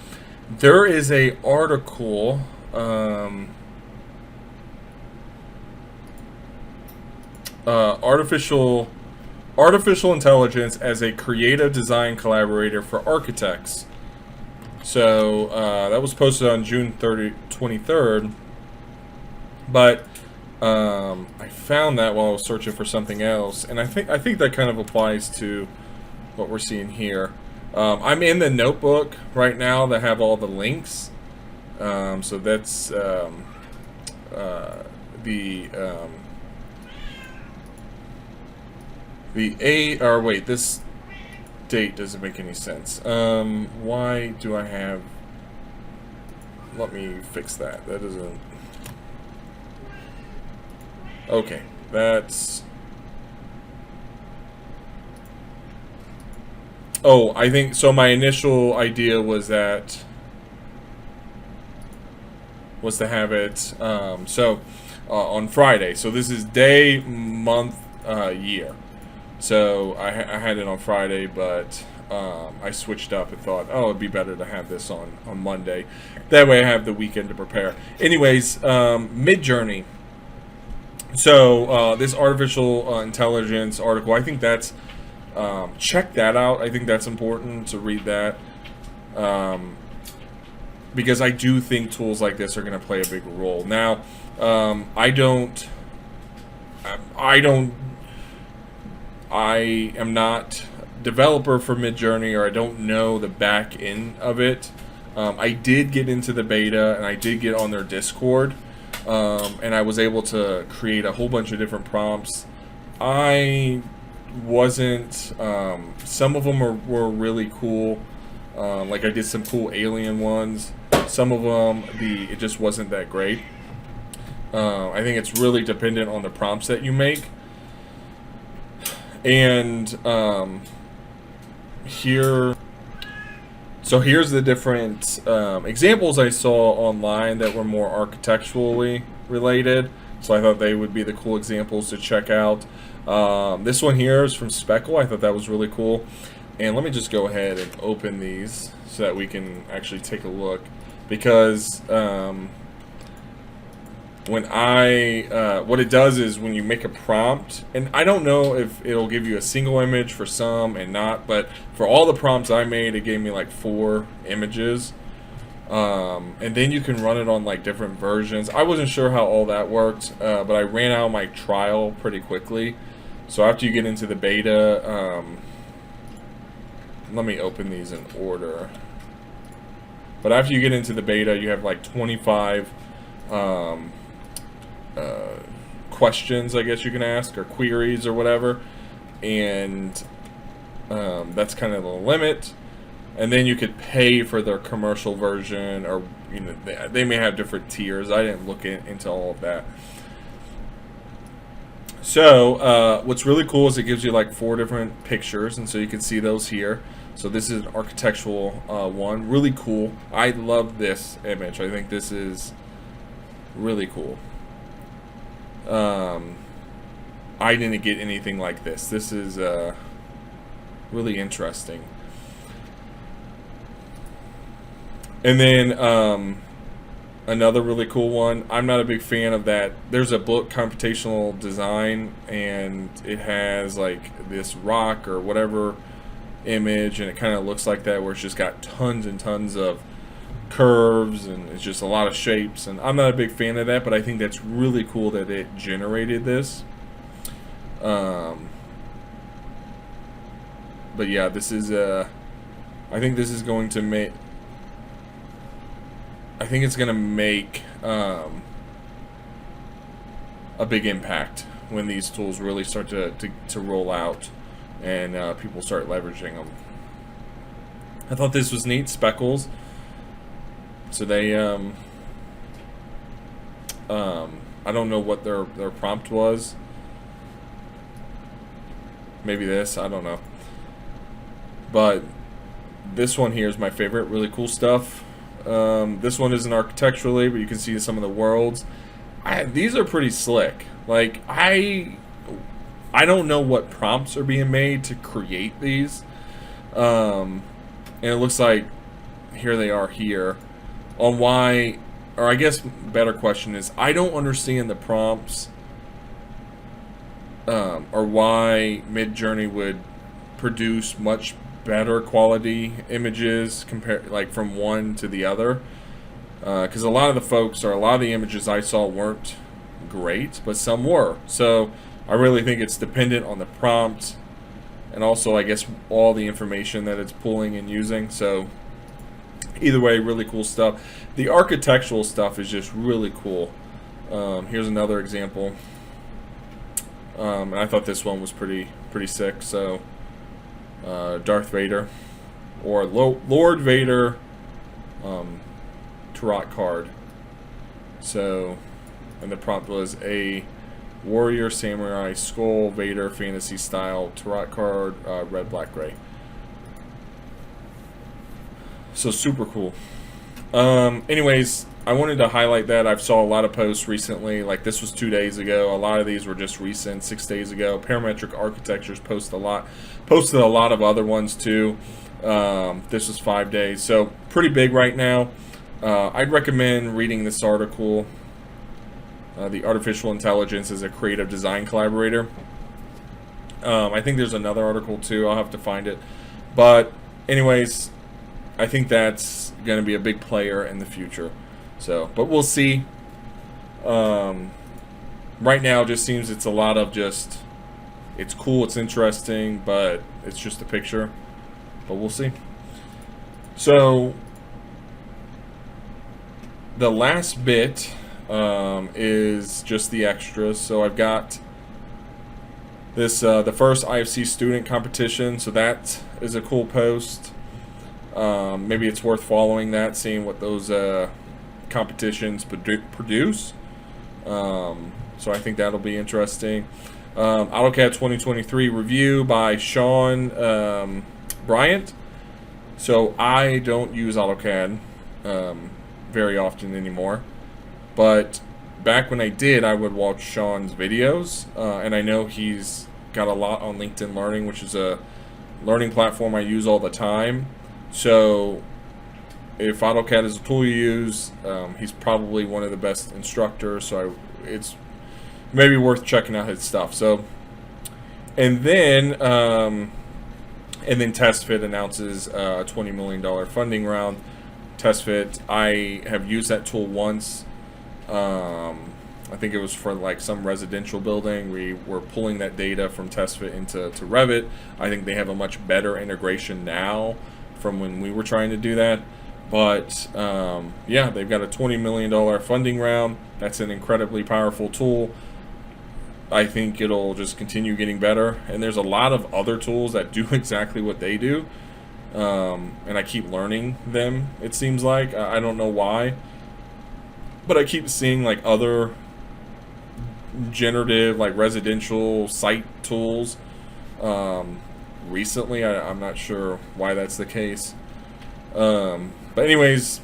There is a article artificial intelligence as a creative design collaborator for architects. So that was posted on June 23rd, but I found that while I was searching for something else, and I think that kind of applies to what we're seeing here. I'm in the notebook right now that have all the links, so that's this date doesn't make any sense. Why do I have? Let me fix that. That doesn't. Okay, that's... Oh, I think... So my initial idea was to have it, on Friday. So this is day, month, year. So I had it on Friday, but I switched up and thought, oh, it'd be better to have this on Monday. That way I have the weekend to prepare. Anyways, Midjourney. So this artificial intelligence article, I think that's check that out. I think that's important to read that, because I do think tools like this are going to play a big role. Now, I am not developer for Midjourney, or I don't know the back end of it. I did get into the beta, and I did get on their Discord. And I was able to create a whole bunch of different prompts. I wasn't, some of them were really cool. Like I did some cool alien ones. Some of them, it just wasn't that great. I think it's really dependent on the prompts that you make. And so here's the different examples I saw online that were more architecturally related. So I thought they would be the cool examples to check out. This one here is from Speckle. I thought that was really cool. And let me just go ahead and open these so that we can actually take a look. Because what it does is when you make a prompt, and I don't know if it'll give you a single image for some and not, but for all the prompts I made, it gave me like 4 images. And then you can run it on like different versions. I wasn't sure how all that worked, but I ran out my trial pretty quickly. So after you get into the beta, let me open these in order. But after you get into the beta, you have like 25 questions, I guess you can ask, or queries or whatever, and that's kind of the limit. And then you could pay for their commercial version, or you know, they may have different tiers. I didn't look into all of that. So what's really cool is it gives you like 4 different pictures, and so you can see those here. So this is an architectural one, really cool. I love this image. I think this is really cool. I didn't get anything like this. This is really interesting. And then another really cool one. I'm not a big fan of that. There's a book, Computational Design, and it has like this rock or whatever image, and it kind of looks like that, where it's just got tons and tons of curves and it's just a lot of shapes. And I'm not a big fan of that, but I think that's really cool that it generated this. But yeah, this is I think this is going to make, I think it's going to make a big impact when these tools really start to roll out and people start leveraging them. I thought this was neat. Speckles. So they I don't know what their prompt was. Maybe this, I don't know. But this one here is my favorite. Really cool stuff. This one isn't architecturally, but you can see some of the worlds. These are pretty slick. Like, I don't know what prompts are being made to create these. And it looks like here they are here. On why, or I guess better question is, I don't understand the prompts or why Midjourney would produce much better quality images compared, like, from one to the other, because a lot of the images I saw weren't great, but some were. So I really think it's dependent on the prompt, and also I guess all the information that it's pulling and using. So either way, really cool stuff. The architectural stuff is just really cool. Here's another example, and I thought this one was pretty sick. So Darth Vader, or Lord Vader tarot card. So, and the prompt was a warrior samurai skull Vader fantasy style tarot card, red, black, gray. So super cool. Anyways, I wanted to highlight that. I've saw a lot of posts recently, like this was 2 days ago. A lot of these were just recent, 6 days ago. Parametric Architectures posted a lot of other ones too. This was 5 days, so pretty big right now. I'd recommend reading this article, The Artificial Intelligence as a Creative Design Collaborator. I think there's another article too. I'll have to find it. But anyways, I think that's going to be a big player in the future. So, but we'll see. Right now, it just seems it's a lot of just, it's cool, it's interesting, but it's just a picture. But we'll see. So, the last bit is just the extras. So I've got this, the first IFC student competition. So that is a cool post. Maybe it's worth following that, seeing what those competitions produce. So I think that'll be interesting. AutoCAD 2023 review by Sean Bryant. So I don't use AutoCAD very often anymore, but back when I did, I would watch Sean's videos, and I know he's got a lot on LinkedIn Learning, which is a learning platform I use all the time. So if AutoCAD is a tool you use, he's probably one of the best instructors, so it's maybe worth checking out his stuff. So, and then TestFit announces a $20 million funding round. TestFit, I have used that tool once. I think it was for like some residential building. We were pulling that data from TestFit into Revit. I think they have a much better integration now from when we were trying to do that. But yeah, they've got a $20 million funding round. That's an incredibly powerful tool. I think it'll just continue getting better. And there's a lot of other tools that do exactly what they do. And I keep learning them, it seems like. I don't know why. But I keep seeing like other generative, like residential site tools recently. I'm not sure why that's the case. But anyways,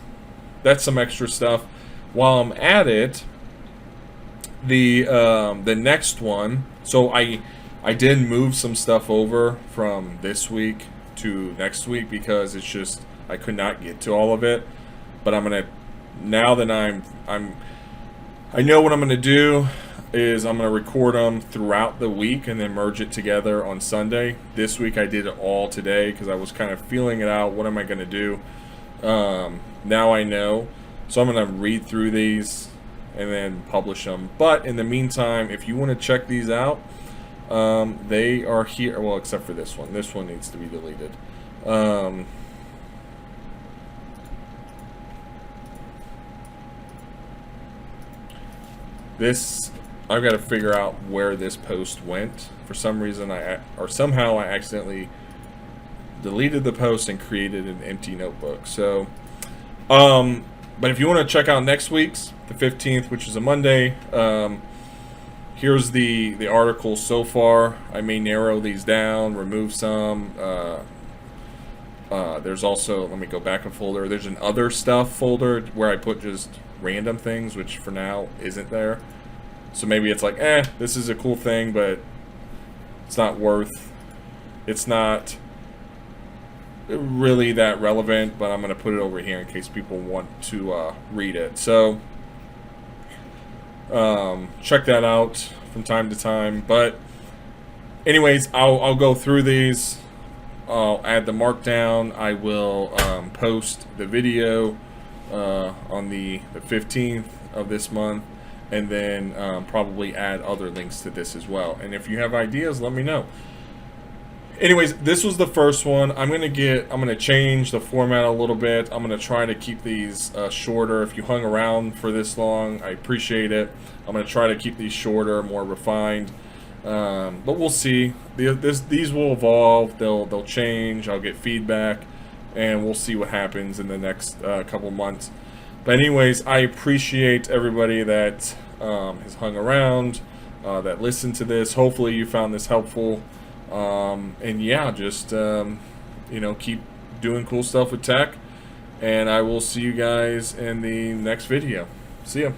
that's some extra stuff. While I'm at it, The next one, so I did move some stuff over from this week to next week because it's just I could not get to all of it. But I'm gonna, now that I know what I'm gonna do is I'm gonna record them throughout the week and then merge it together on Sunday. This week I did it all today because I was kind of feeling it out. What am I gonna do? Now I know, so I'm gonna read through these and then publish them. But in the meantime, if you want to check these out, they are here. Well, except for this one. This one needs to be deleted. This, I've got to figure out where this post went. For some reason, somehow I accidentally deleted the post and created an empty notebook. So, but if you want to check out next week's, the 15th, which is a Monday, here's the article so far. I may narrow these down, remove some. There's also, let me go back a folder. There's an other stuff folder where I put just random things, which for now isn't there. So maybe it's like, this is a cool thing, but it's not really that relevant, but I'm going to put it over here in case people want to read it. So check that out from time to time. But anyways, I'll go through these. I'll add the markdown. I will post the video on the 15th of this month, and then probably add other links to this as well. And if you have ideas, let me know. Anyways, this was the first one. I'm gonna change the format a little bit. I'm gonna try to keep these shorter. If you hung around for this long, I appreciate it. I'm gonna try to keep these shorter, more refined. But we'll see. These will evolve. They'll change. I'll get feedback, and we'll see what happens in the next couple months. But anyways, I appreciate everybody that has hung around, that listened to this. Hopefully you found this helpful. And yeah, just keep doing cool stuff with tech, and I will see you guys in the next video. See ya.